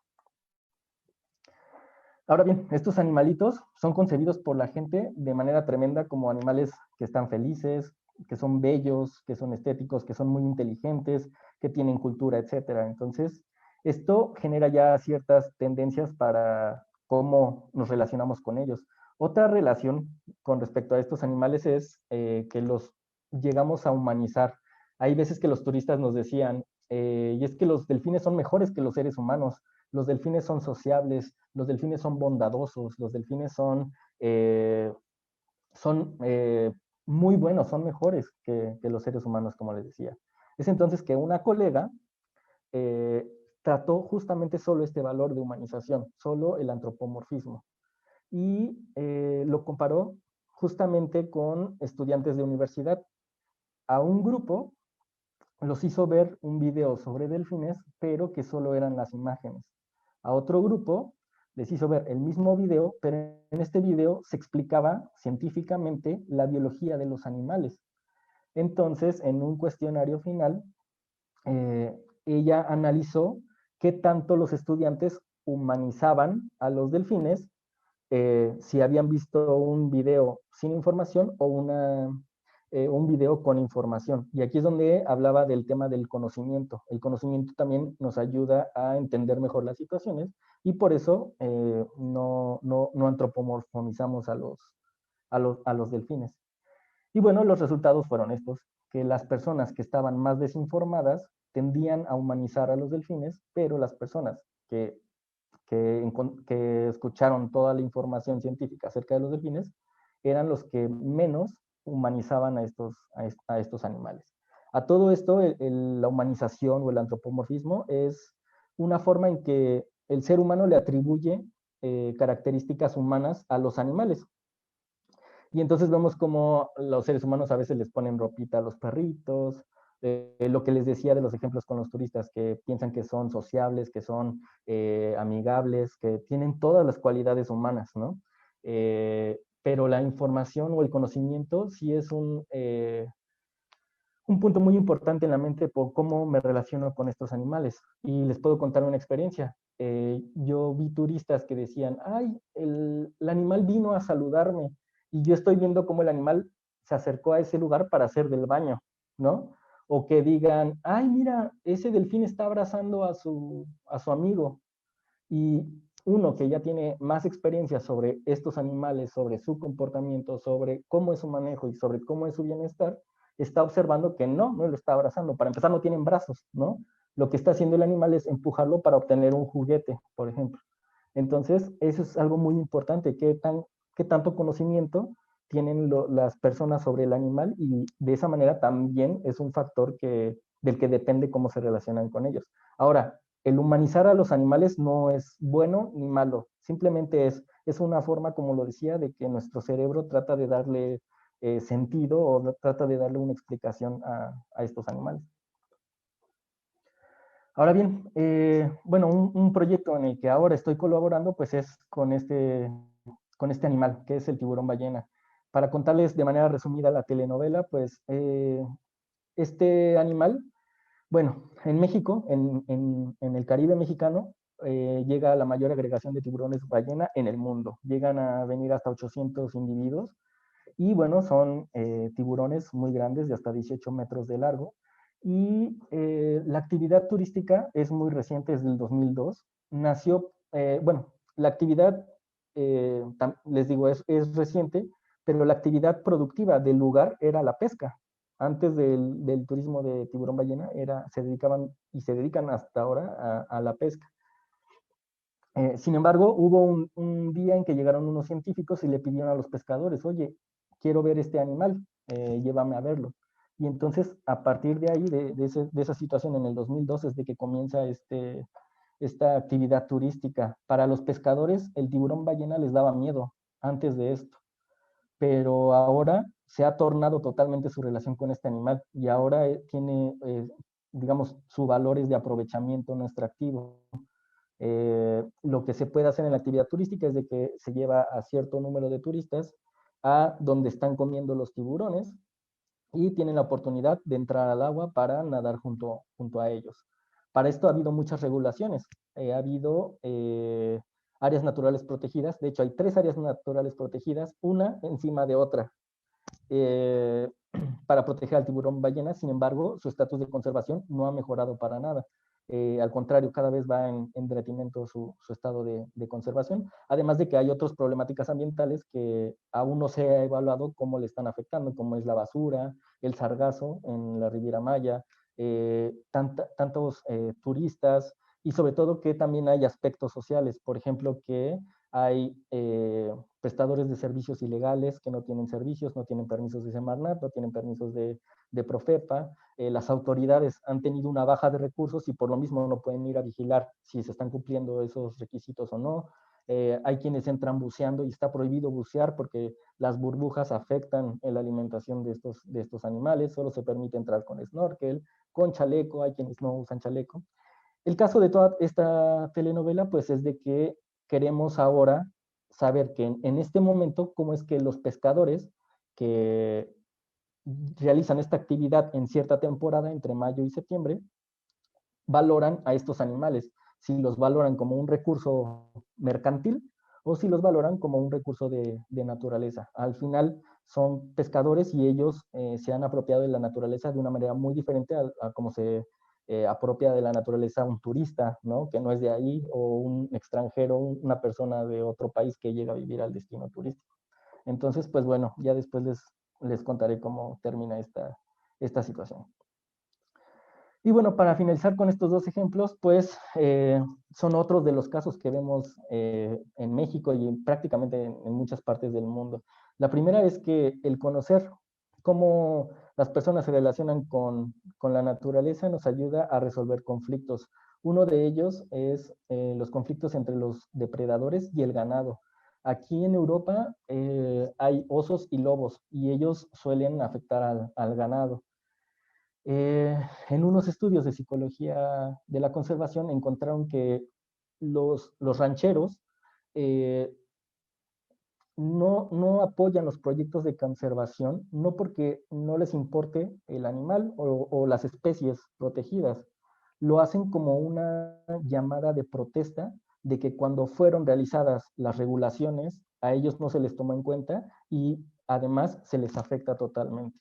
Ahora bien, estos animalitos son concebidos por la gente de manera tremenda como animales que están felices, que son bellos, que son estéticos, que son muy inteligentes, que tienen cultura, etc. Entonces, esto genera ya ciertas tendencias para cómo nos relacionamos con ellos. Otra relación con respecto a estos animales es que los llegamos a humanizar. Hay veces que los turistas nos decían, y es que los delfines son mejores que los seres humanos, los delfines son sociables, los delfines son bondadosos, los delfines son muy buenos, son mejores que los seres humanos, como les decía. Es entonces que una colega eh, trató justamente solo este valor de humanización, solo el antropomorfismo, y lo comparó justamente con estudiantes de universidad. A un grupo los hizo ver un video sobre delfines, pero que solo eran las imágenes. A otro grupo les hizo ver el mismo video, pero en este video se explicaba científicamente la biología de los animales. Entonces, en un cuestionario final, ella analizó qué tanto los estudiantes humanizaban a los delfines, si habían visto un video sin información o un video con información. Y aquí es donde hablaba del tema del conocimiento. El conocimiento también nos ayuda a entender mejor las situaciones y por eso no antropomorfizamos a los delfines. Y bueno, los resultados fueron estos, que las personas que estaban más desinformadas tendían a humanizar a los delfines, pero las personas que escucharon toda la información científica acerca de los delfines eran los que menos humanizaban a estos animales. A todo esto, la humanización o el antropomorfismo es una forma en que el ser humano le atribuye características humanas a los animales. Y entonces vemos como los seres humanos a veces les ponen ropita a los perritos, lo que les decía de los ejemplos con los turistas, que piensan que son sociables, que son amigables, que tienen todas las cualidades humanas, ¿no? Pero la información o el conocimiento sí es un punto muy importante en la mente por cómo me relaciono con estos animales. Y les puedo contar una experiencia. Yo vi turistas que decían, ay, el animal vino a saludarme y yo estoy viendo cómo el animal se acercó a ese lugar para hacer del baño, ¿no? O que digan, ay, mira, ese delfín está abrazando a su amigo. Y uno que ya tiene más experiencia sobre estos animales, sobre su comportamiento, sobre cómo es su manejo y sobre cómo es su bienestar, está observando que no lo está abrazando. Para empezar, no tienen brazos, ¿no? Lo que está haciendo el animal es empujarlo para obtener un juguete, por ejemplo. Entonces, eso es algo muy importante, qué tanto conocimiento tienen las personas sobre el animal y de esa manera también es un factor del que depende cómo se relacionan con ellos. Ahora, el humanizar a los animales no es bueno ni malo, simplemente es una forma, como lo decía, de que nuestro cerebro trata de darle sentido o trata de darle una explicación a estos animales. Ahora bien, bueno, un proyecto en el que ahora estoy colaborando, pues es con este animal, que es el tiburón ballena. Para contarles de manera resumida la telenovela, pues este animal, bueno, en México, en el Caribe mexicano, llega la mayor agregación de tiburones ballena en el mundo. Llegan a venir hasta 800 individuos y bueno, son tiburones muy grandes, de hasta 18 metros de largo. Y la actividad turística es muy reciente, es del 2002. Nació, bueno, la actividad, les digo, es reciente, pero la actividad productiva del lugar era la pesca. Antes del turismo de tiburón ballena, se dedicaban y se dedican hasta ahora a la pesca. Sin embargo, hubo un día en que llegaron unos científicos y le pidieron a los pescadores, oye, quiero ver este animal, llévame a verlo. Y entonces, a partir de ahí, de esa situación en el 2002, es de que comienza esta actividad turística. Para los pescadores, el tiburón ballena les daba miedo antes de esto, pero ahora se ha tornado totalmente su relación con este animal y ahora tiene, digamos, su valor es de aprovechamiento no extractivo. Lo que se puede hacer en la actividad turística es de que se lleva a cierto número de turistas a donde están comiendo los tiburones y tienen la oportunidad de entrar al agua para nadar junto a ellos. Para esto ha habido muchas regulaciones. Ha habido áreas naturales protegidas. De hecho, hay 3 áreas naturales protegidas, una encima de otra, eh, para proteger al tiburón ballena. Sin embargo, su estatus de conservación no ha mejorado para nada. Al contrario, cada vez va en detrimento su estado de conservación, además de que hay otras problemáticas ambientales que aún no se ha evaluado cómo le están afectando, como es la basura, el sargazo en la Riviera Maya, tantos turistas y sobre todo que también hay aspectos sociales, por ejemplo, que hay prestadores de servicios ilegales que no tienen servicios, no tienen permisos de Semarnat, no tienen permisos de Profepa, las autoridades han tenido una baja de recursos y por lo mismo no pueden ir a vigilar si se están cumpliendo esos requisitos o no. Hay quienes entran buceando y está prohibido bucear porque las burbujas afectan la alimentación de estos animales, solo se permite entrar con snorkel, con chaleco, hay quienes no usan chaleco. El caso de toda esta telenovela, pues es de que queremos ahora saber que en este momento, cómo es que los pescadores que realizan esta actividad en cierta temporada, entre mayo y septiembre, valoran a estos animales, si los valoran como un recurso mercantil o si los valoran como un recurso de naturaleza. Al final son pescadores y ellos se han apropiado de la naturaleza de una manera muy diferente a como se apropia de la naturaleza un turista, ¿no? Que no es de ahí, o un extranjero, una persona de otro país que llega a vivir al destino turístico. Entonces, pues bueno, ya después les contaré cómo termina esta situación. Y bueno, para finalizar con estos dos ejemplos, pues son otros de los casos que vemos en México y prácticamente en muchas partes del mundo. La primera es que el conocer cómo las personas se relacionan con la naturaleza nos ayuda a resolver conflictos. Uno de ellos es los conflictos entre los depredadores y el ganado. Aquí en Europa hay osos y lobos y ellos suelen afectar al ganado. En unos estudios de psicología de la conservación encontraron que los rancheros eh, no apoyan los proyectos de conservación, no porque no les importe el animal o las especies protegidas, lo hacen como una llamada de protesta de que cuando fueron realizadas las regulaciones, a ellos no se les toma en cuenta y además se les afecta totalmente.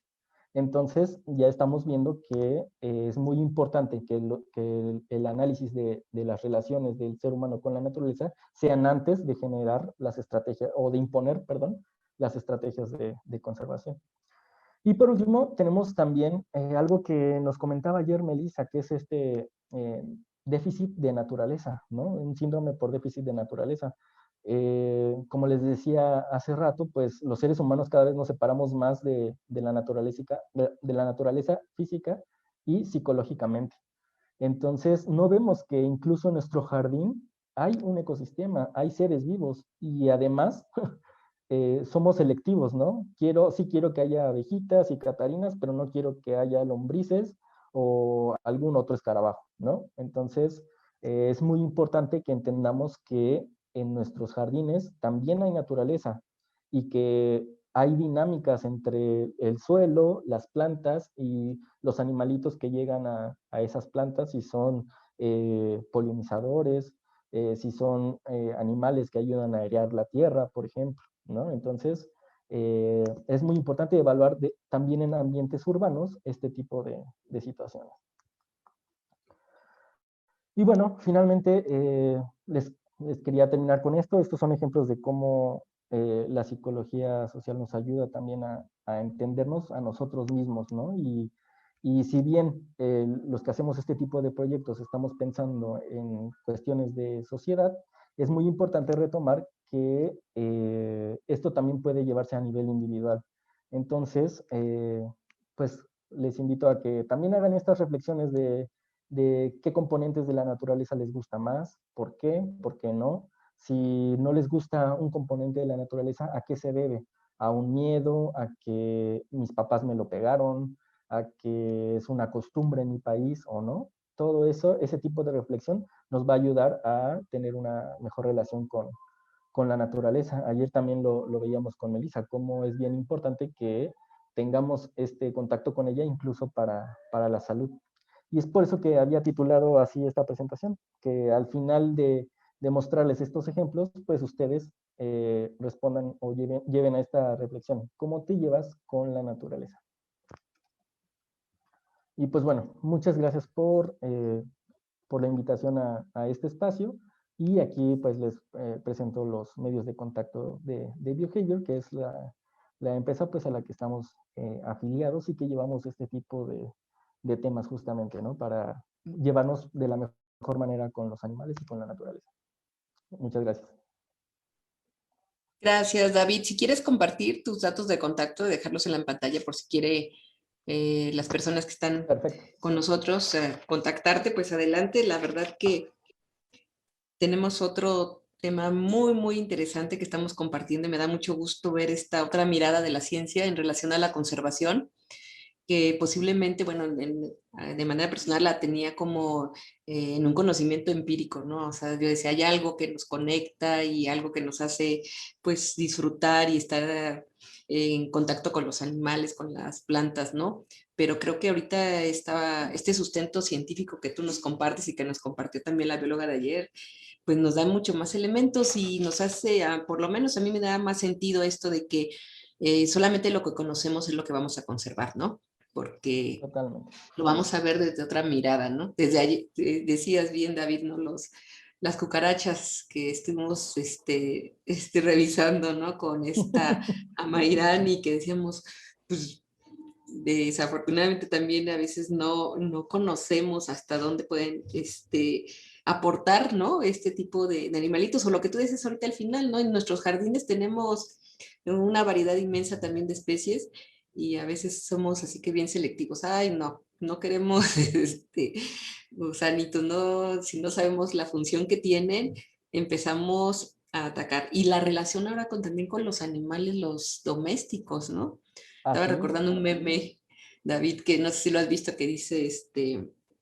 Entonces, ya estamos viendo que es muy importante que el análisis de las relaciones del ser humano con la naturaleza sean antes de generar las estrategias, o de imponer, perdón, las estrategias de conservación. Y por último, tenemos también algo que nos comentaba ayer Melissa, que es este déficit de naturaleza, ¿no? Un síndrome por déficit de naturaleza. Como les decía hace rato, pues los seres humanos cada vez nos separamos más de la naturaleza física y psicológicamente. Entonces, no vemos que incluso en nuestro jardín hay un ecosistema, hay seres vivos y además somos selectivos, ¿no? Sí quiero que haya abejitas y catarinas, pero no quiero que haya lombrices o algún otro escarabajo, ¿no? Entonces, es muy importante que entendamos que en nuestros jardines también hay naturaleza y que hay dinámicas entre el suelo, las plantas y los animalitos que llegan a esas plantas, si son polinizadores, si son animales que ayudan a airear la tierra, por ejemplo, ¿no? Entonces, es muy importante evaluar también en ambientes urbanos este tipo de situaciones. Y bueno, finalmente les quería terminar con esto. Estos son ejemplos de cómo la psicología social nos ayuda también a entendernos a nosotros mismos, ¿no? Y si bien los que hacemos este tipo de proyectos estamos pensando en cuestiones de sociedad, es muy importante retomar que esto también puede llevarse a nivel individual. Entonces, pues les invito a que también hagan estas reflexiones de qué componentes de la naturaleza les gusta más, por qué no. Si no les gusta un componente de la naturaleza, ¿a qué se debe? ¿A un miedo? ¿A que mis papás me lo pegaron? ¿A que es una costumbre en mi país o no? Todo eso, ese tipo de reflexión nos va a ayudar a tener una mejor relación con la naturaleza. Ayer también lo veíamos con Melissa, cómo es bien importante que tengamos este contacto con ella incluso para la salud. Y es por eso que había titulado así esta presentación, que al final de mostrarles estos ejemplos, pues ustedes respondan o lleven a esta reflexión. ¿Cómo te llevas con la naturaleza? Y pues bueno, muchas gracias por la invitación a este espacio. Y aquí pues les presento los medios de contacto de Biohavior, que es la empresa pues a la que estamos afiliados y que llevamos este tipo de temas justamente, ¿no? Para llevarnos de la mejor mejor manera con los animales y con la naturaleza. Muchas gracias. Gracias, David. Si quieres compartir tus datos de contacto, dejarlos en la pantalla por si quiere las personas que están Perfecto. con nosotros contactarte, pues adelante. La verdad que tenemos otro tema muy, muy interesante que estamos compartiendo y me da mucho gusto ver esta otra mirada de la ciencia en relación a la conservación, que posiblemente, bueno, de manera personal la tenía como en un conocimiento empírico, ¿no? O sea, yo decía, hay algo que nos conecta y algo que nos hace, pues, disfrutar y estar en contacto con los animales, con las plantas, ¿no? Pero creo que ahorita este sustento científico que tú nos compartes y que nos compartió también la bióloga de ayer, pues nos da mucho más elementos y nos hace, por lo menos a mí me da más sentido esto de que solamente lo que conocemos es lo que vamos a conservar, ¿no? Porque Totalmente. lo vamos a ver desde otra mirada, ¿no? Desde allí, decías bien, David, ¿no? Las cucarachas que estuvimos revisando, ¿no? Con esta Amairani que decíamos, pues desafortunadamente también a veces no conocemos hasta dónde pueden aportar, ¿no? Este tipo de animalitos, o lo que tú dices ahorita al final, ¿no? En nuestros jardines tenemos una variedad inmensa también de especies y a veces somos así que bien selectivos. Ay, no queremos, gusanitos, no, si no sabemos la función que tienen, empezamos a atacar. Y la relación ahora también con los animales, los domésticos, ¿no? Estaba Así es. recordando un meme, David, que no sé si lo has visto, que dice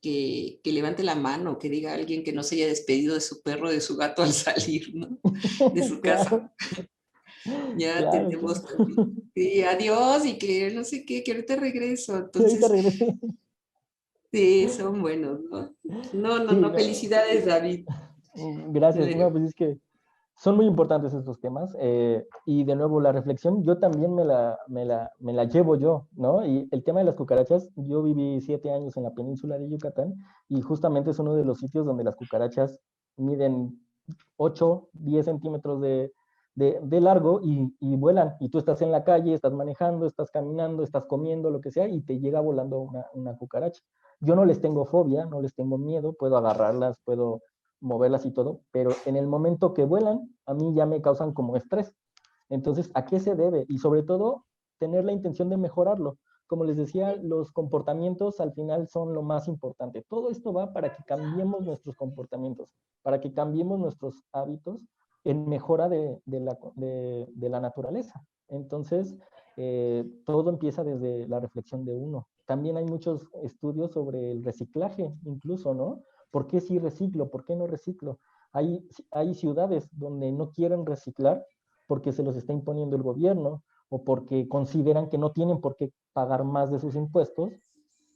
que levante la mano, que diga a alguien que no se haya despedido de su perro, de su gato al salir, ¿no? De su casa. Claro, Ya claro, claro. tenemos también. Sí, adiós y que no sé qué, que ahorita regreso. Sí, ahorita Entonces, regresé. sí, son buenos, ¿no? Sí, No, no, felicidades, David. gracias. No, pues es que son muy importantes estos temas. Y de nuevo, la reflexión, yo también me la llevo yo, ¿no? Y el tema de las cucarachas, yo viví 7 años en la península de Yucatán y justamente es uno de los sitios donde las cucarachas miden 8, 10 centímetros de largo y vuelan. Y tú estás en la calle, estás manejando, estás caminando, estás comiendo, lo que sea, y te llega volando una cucaracha. Yo no les tengo fobia, no les tengo miedo, puedo agarrarlas, puedo moverlas y todo, pero en el momento que vuelan, a mí ya me causan como estrés. Entonces, ¿a qué se debe? Y sobre todo, tener la intención de mejorarlo. Como les decía, los comportamientos al final son lo más importante. Todo esto va para que cambiemos nuestros comportamientos, para que cambiemos nuestros hábitos en mejora de la naturaleza. Entonces, todo empieza desde la reflexión de uno. También hay muchos estudios sobre el reciclaje, incluso, ¿no? ¿Por qué sí reciclo? ¿Por qué no reciclo? Hay ciudades donde no quieren reciclar porque se los está imponiendo el gobierno o porque consideran que no tienen por qué pagar más de sus impuestos,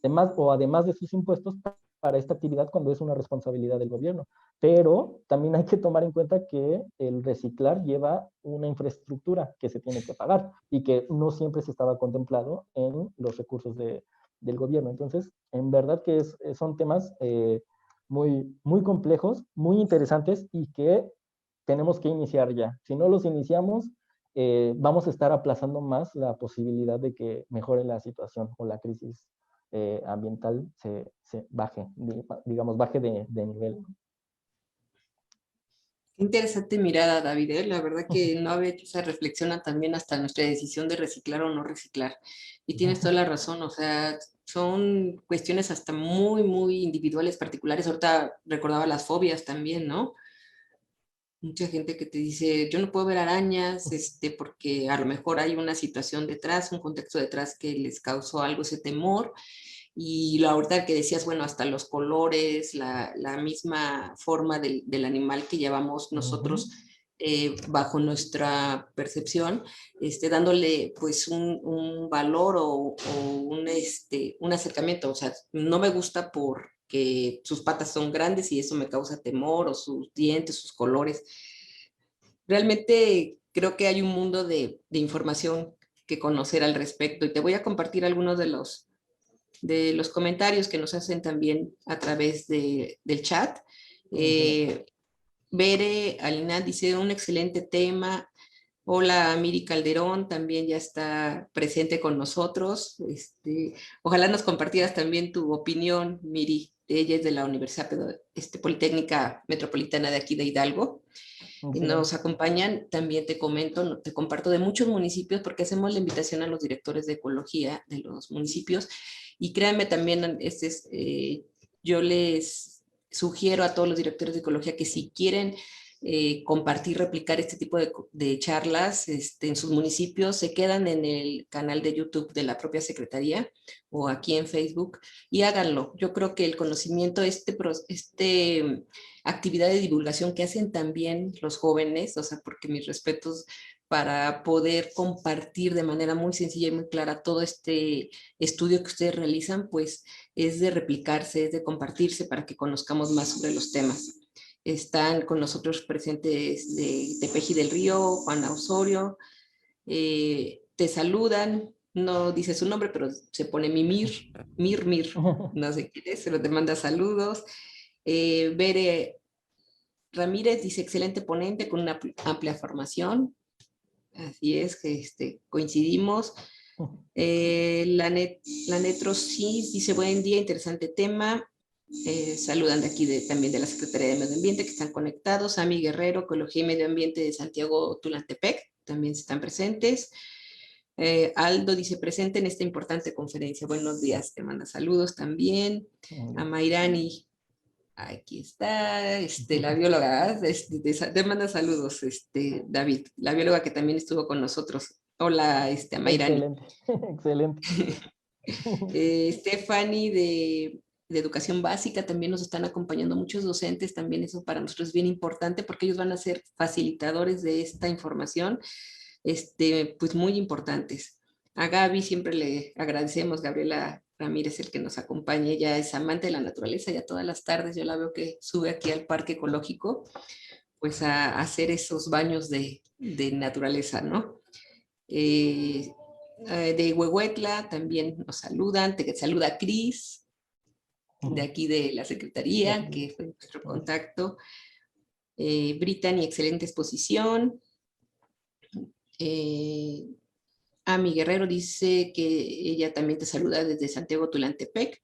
además de sus impuestos para esta actividad cuando es una responsabilidad del gobierno. Pero también hay que tomar en cuenta que el reciclar lleva una infraestructura que se tiene que pagar y que no siempre se estaba contemplado en los recursos del gobierno. Entonces, en verdad que son temas muy, muy complejos, muy interesantes y que tenemos que iniciar ya. Si no los iniciamos, vamos a estar aplazando más la posibilidad de que mejore la situación o la crisis ambiental se baje, digamos, baje de nivel. Qué interesante mirada, David, ¿eh? La verdad que no había hecho esa reflexión también hasta nuestra decisión de reciclar o no reciclar. Y tienes toda la razón, o sea, son cuestiones hasta muy, muy individuales, particulares. Ahorita recordaba las fobias también, ¿no? Mucha gente que te dice, yo no puedo ver arañas, porque a lo mejor hay una situación detrás, un contexto detrás que les causó algo ese temor. Y la ahorita que decías, bueno, hasta los colores, la misma forma del animal que llevamos nosotros bajo nuestra percepción, dándole pues un valor o un acercamiento. O sea, no me gusta porque sus patas son grandes y eso me causa temor, o sus dientes, sus colores. Realmente creo que hay un mundo de información que conocer al respecto y te voy a compartir algunos de los comentarios que nos hacen también a través del chat. Excelente. Bere Alina dice, un excelente tema. Hola, Miri Calderón, también ya está presente con nosotros. Ojalá nos compartieras también tu opinión, Miri, ella es de la Universidad Politécnica Metropolitana de aquí de Hidalgo. Y Excelente. nos acompañan, también te comento, te comparto de muchos municipios porque hacemos la invitación a los directores de ecología de los municipios y créanme también, yo les sugiero a todos los directores de ecología que si quieren compartir, replicar este tipo de charlas en sus municipios, se quedan en el canal de YouTube de la propia Secretaría o aquí en Facebook y háganlo. Yo creo que el conocimiento, actividad de divulgación que hacen también los jóvenes, o sea, porque mis respetos para poder compartir de manera muy sencilla y muy clara todo este estudio que ustedes realizan, pues es de replicarse, es de compartirse para que conozcamos más sobre los temas. Están con nosotros presentes de Tepeji del Río, Juana Osorio, te saludan, no dice su nombre, pero se pone Mir, no sé quién es, pero te manda saludos. Bere Ramírez dice, excelente ponente con una amplia formación. Así es, que coincidimos. La Netrosis dice, buen día, interesante tema. Saludan de aquí también de la Secretaría de Medio Ambiente que están conectados. Ami Guerrero, Ecología y Medio Ambiente de Santiago Tulantepec, también están presentes. Aldo dice, presente en esta importante conferencia. Buenos días, te manda saludos también. A Mayrani, aquí está, la bióloga, te manda saludos, David, la bióloga que también estuvo con nosotros. Hola, Mayrani. Excelente, excelente. Stephanie de Educación Básica también nos están acompañando muchos docentes, también eso para nosotros es bien importante porque ellos van a ser facilitadores de esta información, pues muy importantes. A Gaby siempre le agradecemos, Gabriela Ramírez, el que nos acompaña, ella es amante de la naturaleza, ya todas las tardes yo la veo que sube aquí al Parque Ecológico, pues a hacer esos baños de naturaleza, ¿no? De Huehuetla también nos saludan, te saluda Cris, de aquí de la Secretaría, que fue nuestro contacto. Brittany, excelente exposición. Ami Guerrero dice que ella también te saluda desde Santiago Tulantepec.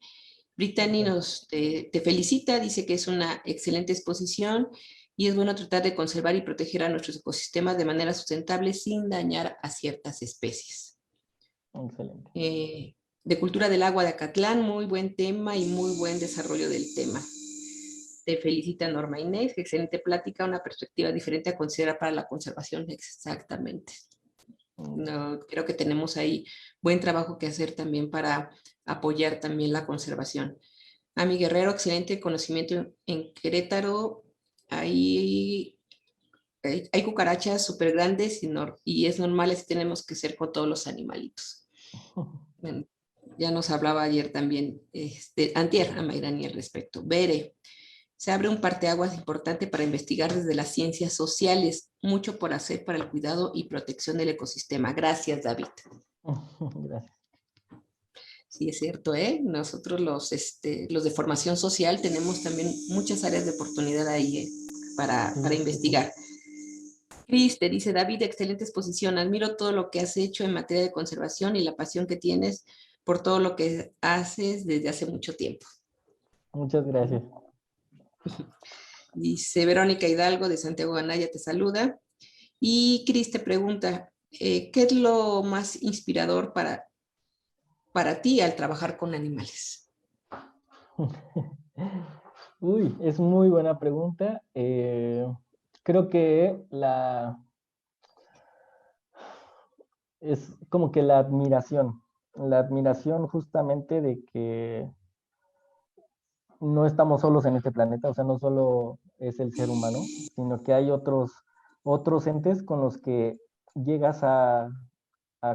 Brittany te felicita, dice que es una excelente exposición y es bueno tratar de conservar y proteger a nuestros ecosistemas de manera sustentable sin dañar a ciertas especies. Excelente. De Cultura del Agua de Acatlán, muy buen tema y muy buen desarrollo del tema. Te felicita Norma Inés, excelente plática, una perspectiva diferente a considerar para la conservación, exactamente. No, creo que tenemos ahí buen trabajo que hacer también para apoyar también la conservación. Ami Guerrero, excelente conocimiento en Querétaro. Hay cucarachas súper grandes y es normal, así tenemos que ser con todos los animalitos. Bueno, ya nos hablaba ayer también, antier, a Mayrani al respecto. Bere, se abre un parteaguas importante para investigar desde las ciencias sociales, mucho por hacer para el cuidado y protección del ecosistema. Gracias, David. Gracias. Sí, es cierto, ¿eh? Nosotros los de formación social tenemos también muchas áreas de oportunidad ahí, para investigar. Cris, te dice David, excelente exposición. Admiro todo lo que has hecho en materia de conservación y la pasión que tienes por todo lo que haces desde hace mucho tiempo. Muchas gracias. Dice Verónica Hidalgo de Santiago Anaya, te saluda. Y Cris te pregunta, ¿qué es lo más inspirador para ti al trabajar con animales? Uy, es muy buena pregunta. Creo que es como que la admiración justamente de que no estamos solos en este planeta, o sea, no solo es el ser humano, sino que hay otros entes con los que llegas a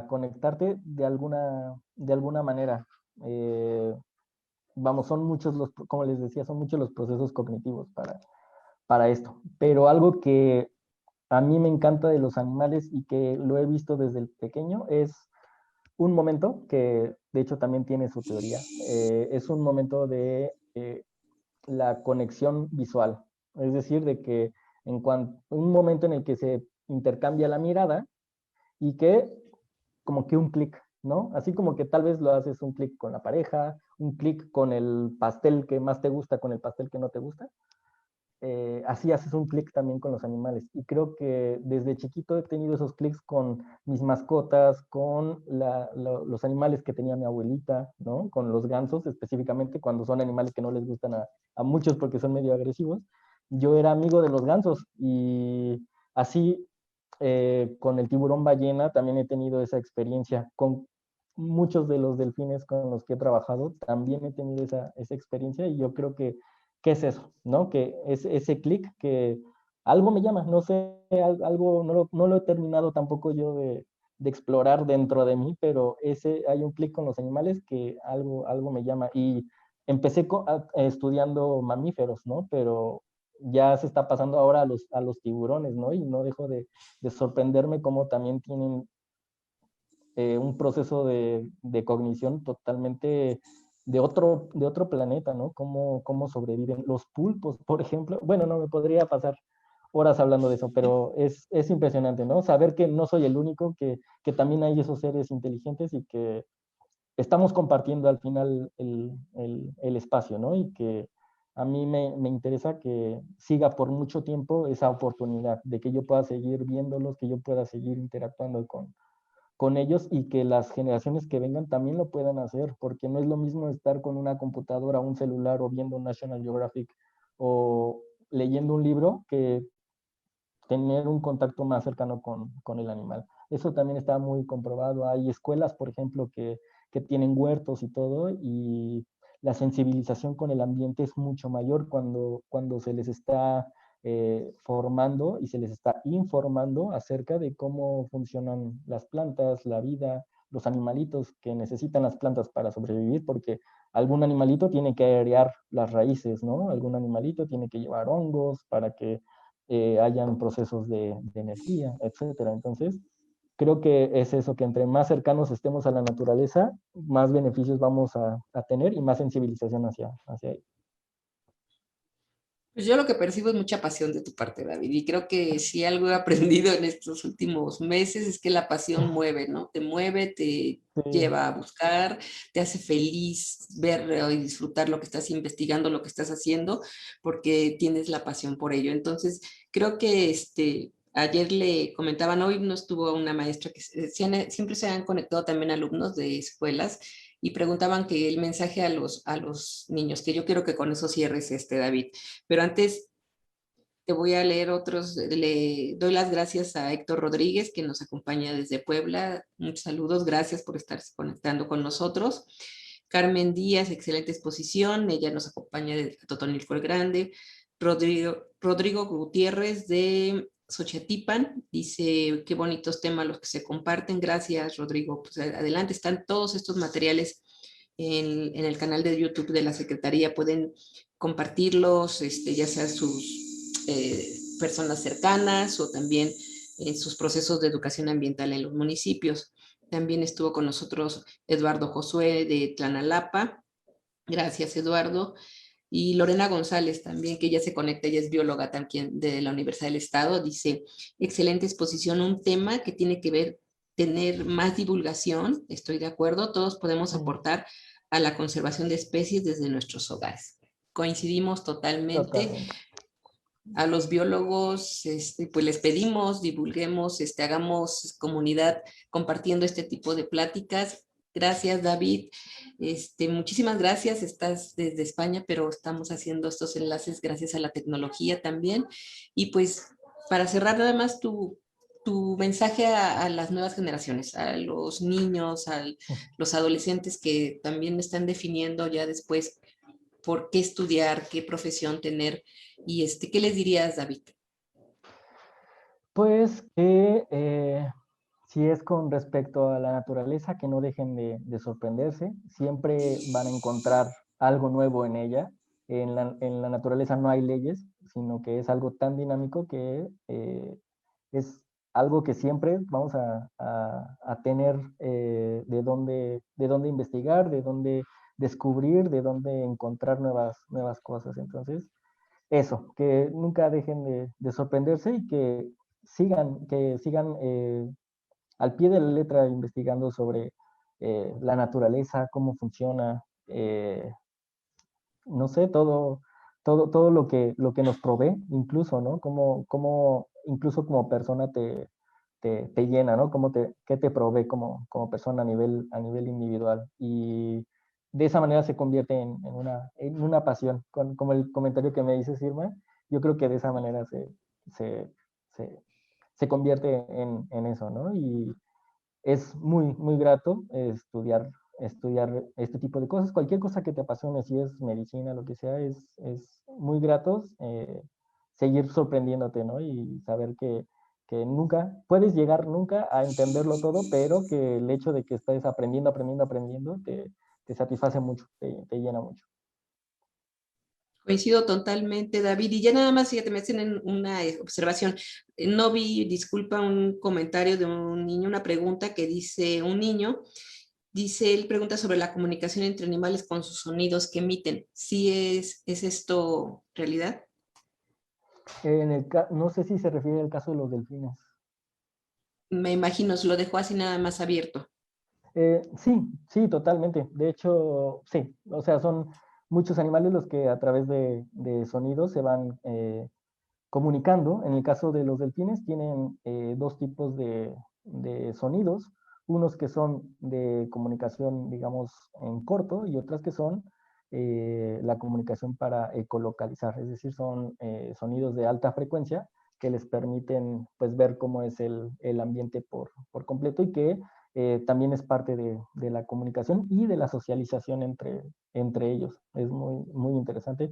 conectarte de alguna manera. Vamos, son muchos como les decía, son muchos los procesos cognitivos para esto. Pero algo que a mí me encanta de los animales y que lo he visto desde el pequeño es un momento que de hecho también tiene su teoría. Es un momento de la conexión visual. Es decir, de que un momento en el que se intercambia la mirada y que como que un clic, ¿no? Así como que tal vez lo haces un clic con la pareja, un clic con el pastel que más te gusta, con el pastel que no te gusta. Así haces un clic también con los animales. Y creo que desde chiquito he tenido esos clics con mis mascotas, con los animales que tenía mi abuelita, ¿no? Con los gansos específicamente, cuando son animales que no les gustan a muchos porque son medio agresivos. Yo era amigo de los gansos y así con el tiburón ballena también he tenido esa experiencia. Con muchos de los delfines con los que he trabajado también he tenido esa experiencia y yo creo que ¿qué es eso? ¿No? Que es ese clic que algo me llama, no sé, algo, no lo he terminado tampoco yo de explorar dentro de mí, pero hay un clic con los animales que algo me llama. Y empecé estudiando mamíferos, ¿no? Pero ya se está pasando ahora a los tiburones, ¿no? Y no dejo de sorprenderme cómo también tienen un proceso de cognición totalmente de otro planeta, ¿no? Cómo sobreviven los pulpos, por ejemplo. Bueno, no me podría pasar horas hablando de eso, pero es impresionante, ¿no? Saber que no soy el único, que también hay esos seres inteligentes y que estamos compartiendo al final el espacio, ¿no? Y que a mí me interesa que siga por mucho tiempo esa oportunidad de que yo pueda seguir viéndolos, que yo pueda seguir interactuando con ellos y que las generaciones que vengan también lo puedan hacer, porque no es lo mismo estar con una computadora, un celular o viendo National Geographic o leyendo un libro que tener un contacto más cercano con el animal. Eso también está muy comprobado. Hay escuelas, por ejemplo, que tienen huertos y todo, y la sensibilización con el ambiente es mucho mayor cuando se les está formando y se les está informando acerca de cómo funcionan las plantas, la vida, los animalitos que necesitan las plantas para sobrevivir, porque algún animalito tiene que aerear las raíces, ¿no? Algún animalito tiene que llevar hongos para que hayan procesos de energía, etcétera. Entonces, creo que es eso, que entre más cercanos estemos a la naturaleza, más beneficios vamos a tener y más sensibilización hacia ello. Pues yo lo que percibo es mucha pasión de tu parte, David, y creo que si algo he aprendido en estos últimos meses es que la pasión mueve, ¿no? Te mueve, te Sí, lleva a buscar, te hace feliz ver y disfrutar lo que estás investigando, lo que estás haciendo, porque tienes la pasión por ello. Entonces, creo que ayer le comentaban, hoy no estuvo una maestra que siempre se han conectado también alumnos de escuelas y preguntaban que el mensaje a los niños, que yo quiero que con eso cierres David. Pero antes te voy a leer otros. Le doy las gracias a Héctor Rodríguez, que nos acompaña desde Puebla. Muchos saludos, gracias por estarse conectando con nosotros. Carmen Díaz, excelente exposición. Ella nos acompaña de Totonilco el Grande. Rodrigo Gutiérrez de Xochatipan dice, qué bonitos temas los que se comparten. Gracias, Rodrigo. Pues adelante, están todos estos materiales en el canal de YouTube de la Secretaría. Pueden compartirlos, ya sea sus personas cercanas o también en sus procesos de educación ambiental en los municipios. También estuvo con nosotros Eduardo Josué de Tlanalapa. Gracias, Eduardo. Y Lorena González también, que ella se conecta, ella es bióloga también de la Universidad del Estado, dice, excelente exposición, un tema que tiene que ver, tener más divulgación, estoy de acuerdo, todos podemos aportar a la conservación de especies desde nuestros hogares. Coincidimos totalmente. totalmente. A los biólogos, pues les pedimos, divulguemos, hagamos comunidad compartiendo este tipo de pláticas. Gracias, David. Muchísimas gracias. Estás desde España, pero estamos haciendo estos enlaces gracias a la tecnología también. Y pues para cerrar nada más tu mensaje a las nuevas generaciones, a los niños, a los adolescentes que también están definiendo ya después por qué estudiar, qué profesión tener. Y ¿qué les dirías, David? Pues que si es con respecto a la naturaleza, que no dejen de sorprenderse, siempre van a encontrar algo nuevo en ella. En la naturaleza no hay leyes, sino que es algo tan dinámico que es algo que siempre vamos a tener de dónde investigar, de dónde descubrir, de dónde encontrar nuevas cosas. Entonces, eso, que nunca dejen de sorprenderse y que sigan al pie de la letra investigando la naturaleza, cómo funciona, no sé, todo lo que nos provee, incluso, ¿no? Cómo incluso como persona te llena, ¿no? Qué te provee como persona a nivel individual. Y de esa manera se convierte en una pasión. Como el comentario que me dices, Irma, yo creo que de esa manera se, se, se convierte en eso, ¿no? Y es muy grato estudiar este tipo de cosas. Cualquier cosa que te apasione, si es medicina, lo que sea, es muy grato seguir sorprendiéndote, ¿no? Y saber que nunca, puedes llegar nunca a entenderlo todo, pero que el hecho de que estés aprendiendo, te satisface mucho, te llena mucho. Coincido totalmente, David. Y ya nada más, fíjate, me hacen una observación. No vi, disculpa, un comentario de un niño, una pregunta que dice un niño, dice, él pregunta sobre la comunicación entre animales con sus sonidos que emiten. ¿Sí es esto realidad? No sé si se refiere al caso de los delfines. Me imagino, se lo dejó así nada más abierto. Sí, totalmente. De hecho, sí. O sea, son muchos animales los que a través de sonidos se van comunicando. En el caso de los delfines, tienen dos tipos de sonidos. Unos que son de comunicación, digamos, en corto y otras que son la comunicación para ecolocalizar. Es decir, son sonidos de alta frecuencia que les permiten pues ver cómo es el ambiente por completo y que también es parte de la comunicación y de la socialización entre ellos. Es muy interesante.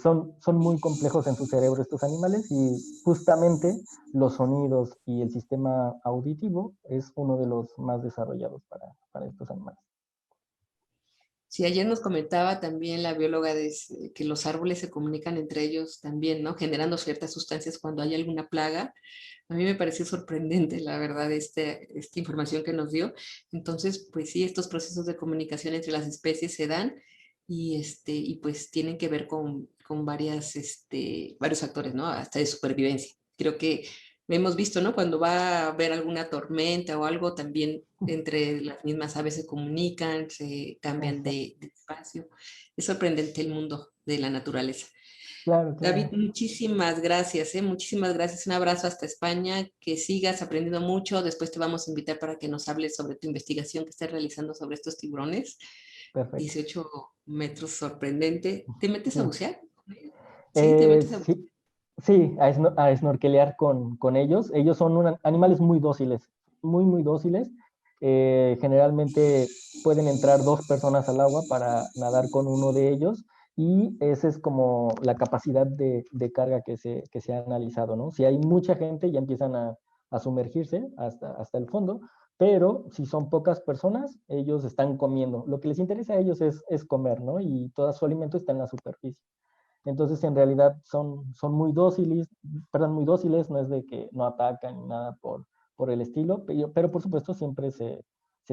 Son muy complejos en su cerebro estos animales y justamente los sonidos y el sistema auditivo es uno de los más desarrollados para estos animales. Sí, ayer nos comentaba también la bióloga que los árboles se comunican entre ellos también, ¿no? Generando ciertas sustancias cuando hay alguna plaga. A mí me pareció sorprendente, la verdad, esta información que nos dio. Entonces, pues sí, estos procesos de comunicación entre las especies se dan y pues tienen que ver con varios factores, ¿no? Hasta de supervivencia. Creo que hemos visto, ¿no? Cuando va a haber alguna tormenta o algo, también entre las mismas aves se comunican, se cambian Exacto. de espacio. Es sorprendente el mundo de la naturaleza. Claro, David, claro. muchísimas gracias, ¿eh? Muchísimas gracias. Un abrazo hasta España, que sigas aprendiendo mucho. Después te vamos a invitar para que nos hables sobre tu investigación que estás realizando sobre estos tiburones. Perfecto. 18 metros, sorprendente. ¿Te metes a Sí. bucear? Sí, te metes a bucear. Sí, sí, a snorkelear con ellos. Ellos son animales muy dóciles, muy dóciles. Generalmente pueden entrar dos personas al agua para nadar con uno de ellos y esa es como la capacidad de carga que se ha analizado, ¿no? Si hay mucha gente ya empiezan a sumergirse hasta el fondo, pero si son pocas personas, ellos están comiendo. Lo que les interesa a ellos es comer, ¿no? Y todo su alimento está en la superficie. Entonces, en realidad son muy dóciles, no es de que no atacan ni nada por el estilo, pero por supuesto siempre se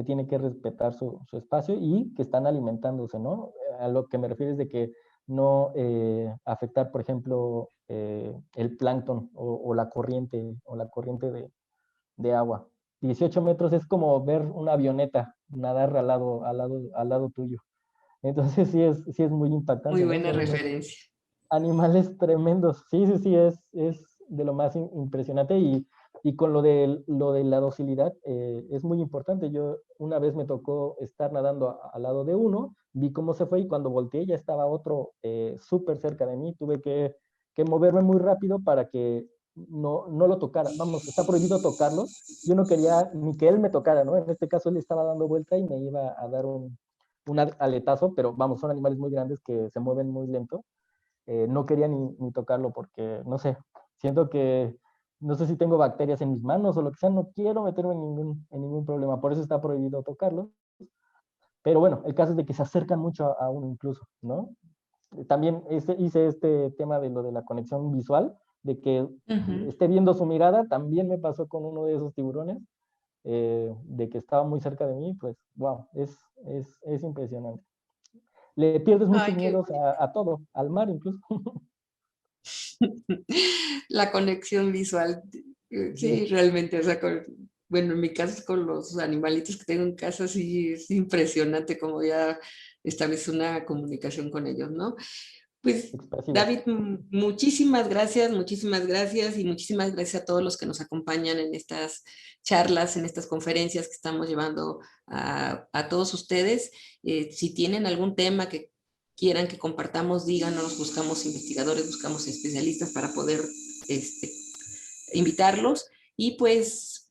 tiene que respetar su espacio y que están alimentándose, ¿no? A lo que me refiero es de que no afectar, por ejemplo, el plancton o la corriente de agua. 18 metros es como ver una avioneta nadar al lado tuyo. Entonces sí es muy Muy impactante, ¿no? buena Son unos referencia. animales tremendos. Sí, es de lo más impresionante y con lo de la docilidad es muy importante. Yo una vez me tocó estar nadando al lado de uno, vi cómo se fue y cuando volteé ya estaba otro súper cerca de mí. Tuve que moverme muy rápido para que no lo tocara. Vamos, está prohibido tocarlo. Yo no quería ni que él me tocara, ¿no? En este caso él estaba dando vuelta y me iba a dar un aletazo, pero vamos, son animales muy grandes que se mueven muy lento. No quería ni tocarlo porque, no sé, siento que, no sé si tengo bacterias en mis manos o lo que sea, no quiero meterme en ningún problema, por eso está prohibido tocarlo. Pero bueno, el caso es de que se acercan mucho a uno incluso, ¿no? También hice este tema de lo de la conexión visual, de que Ujú. esté viendo su mirada, también me pasó con uno de esos tiburones, de que estaba muy cerca de mí, pues, wow, es impresionante. Le pierdes muchos Ay, qué miedos a todo, al mar incluso. la conexión visual. Sí. Sí, realmente, o sea, bueno, en mi caso con los animalitos que tengo en casa, sí es impresionante cómo ya establece una comunicación con ellos, ¿no? Pues, Expresivos. David, muchísimas gracias y muchísimas gracias a todos los que nos acompañan en estas charlas, en estas conferencias que estamos llevando a todos ustedes. Si tienen algún tema que quieran que compartamos, díganos, buscamos investigadores, buscamos especialistas para poder este, invitarlos. Y pues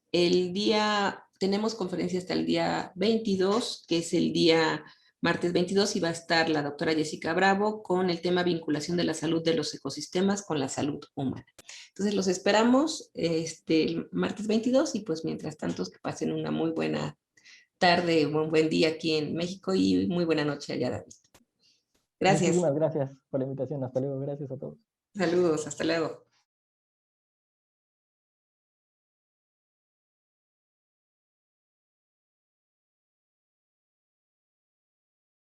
tenemos conferencia hasta el día 22, que es el día martes 22, y va a estar la doctora Jessica Bravo con el tema vinculación de la salud de los ecosistemas con la salud humana. Entonces los esperamos el martes 22 y pues mientras tanto que pasen una muy buena tarde, un buen día aquí en México y muy buena noche allá, David. Gracias. Muchísimas gracias por la invitación. Hasta luego. Gracias a todos. Saludos, hasta luego.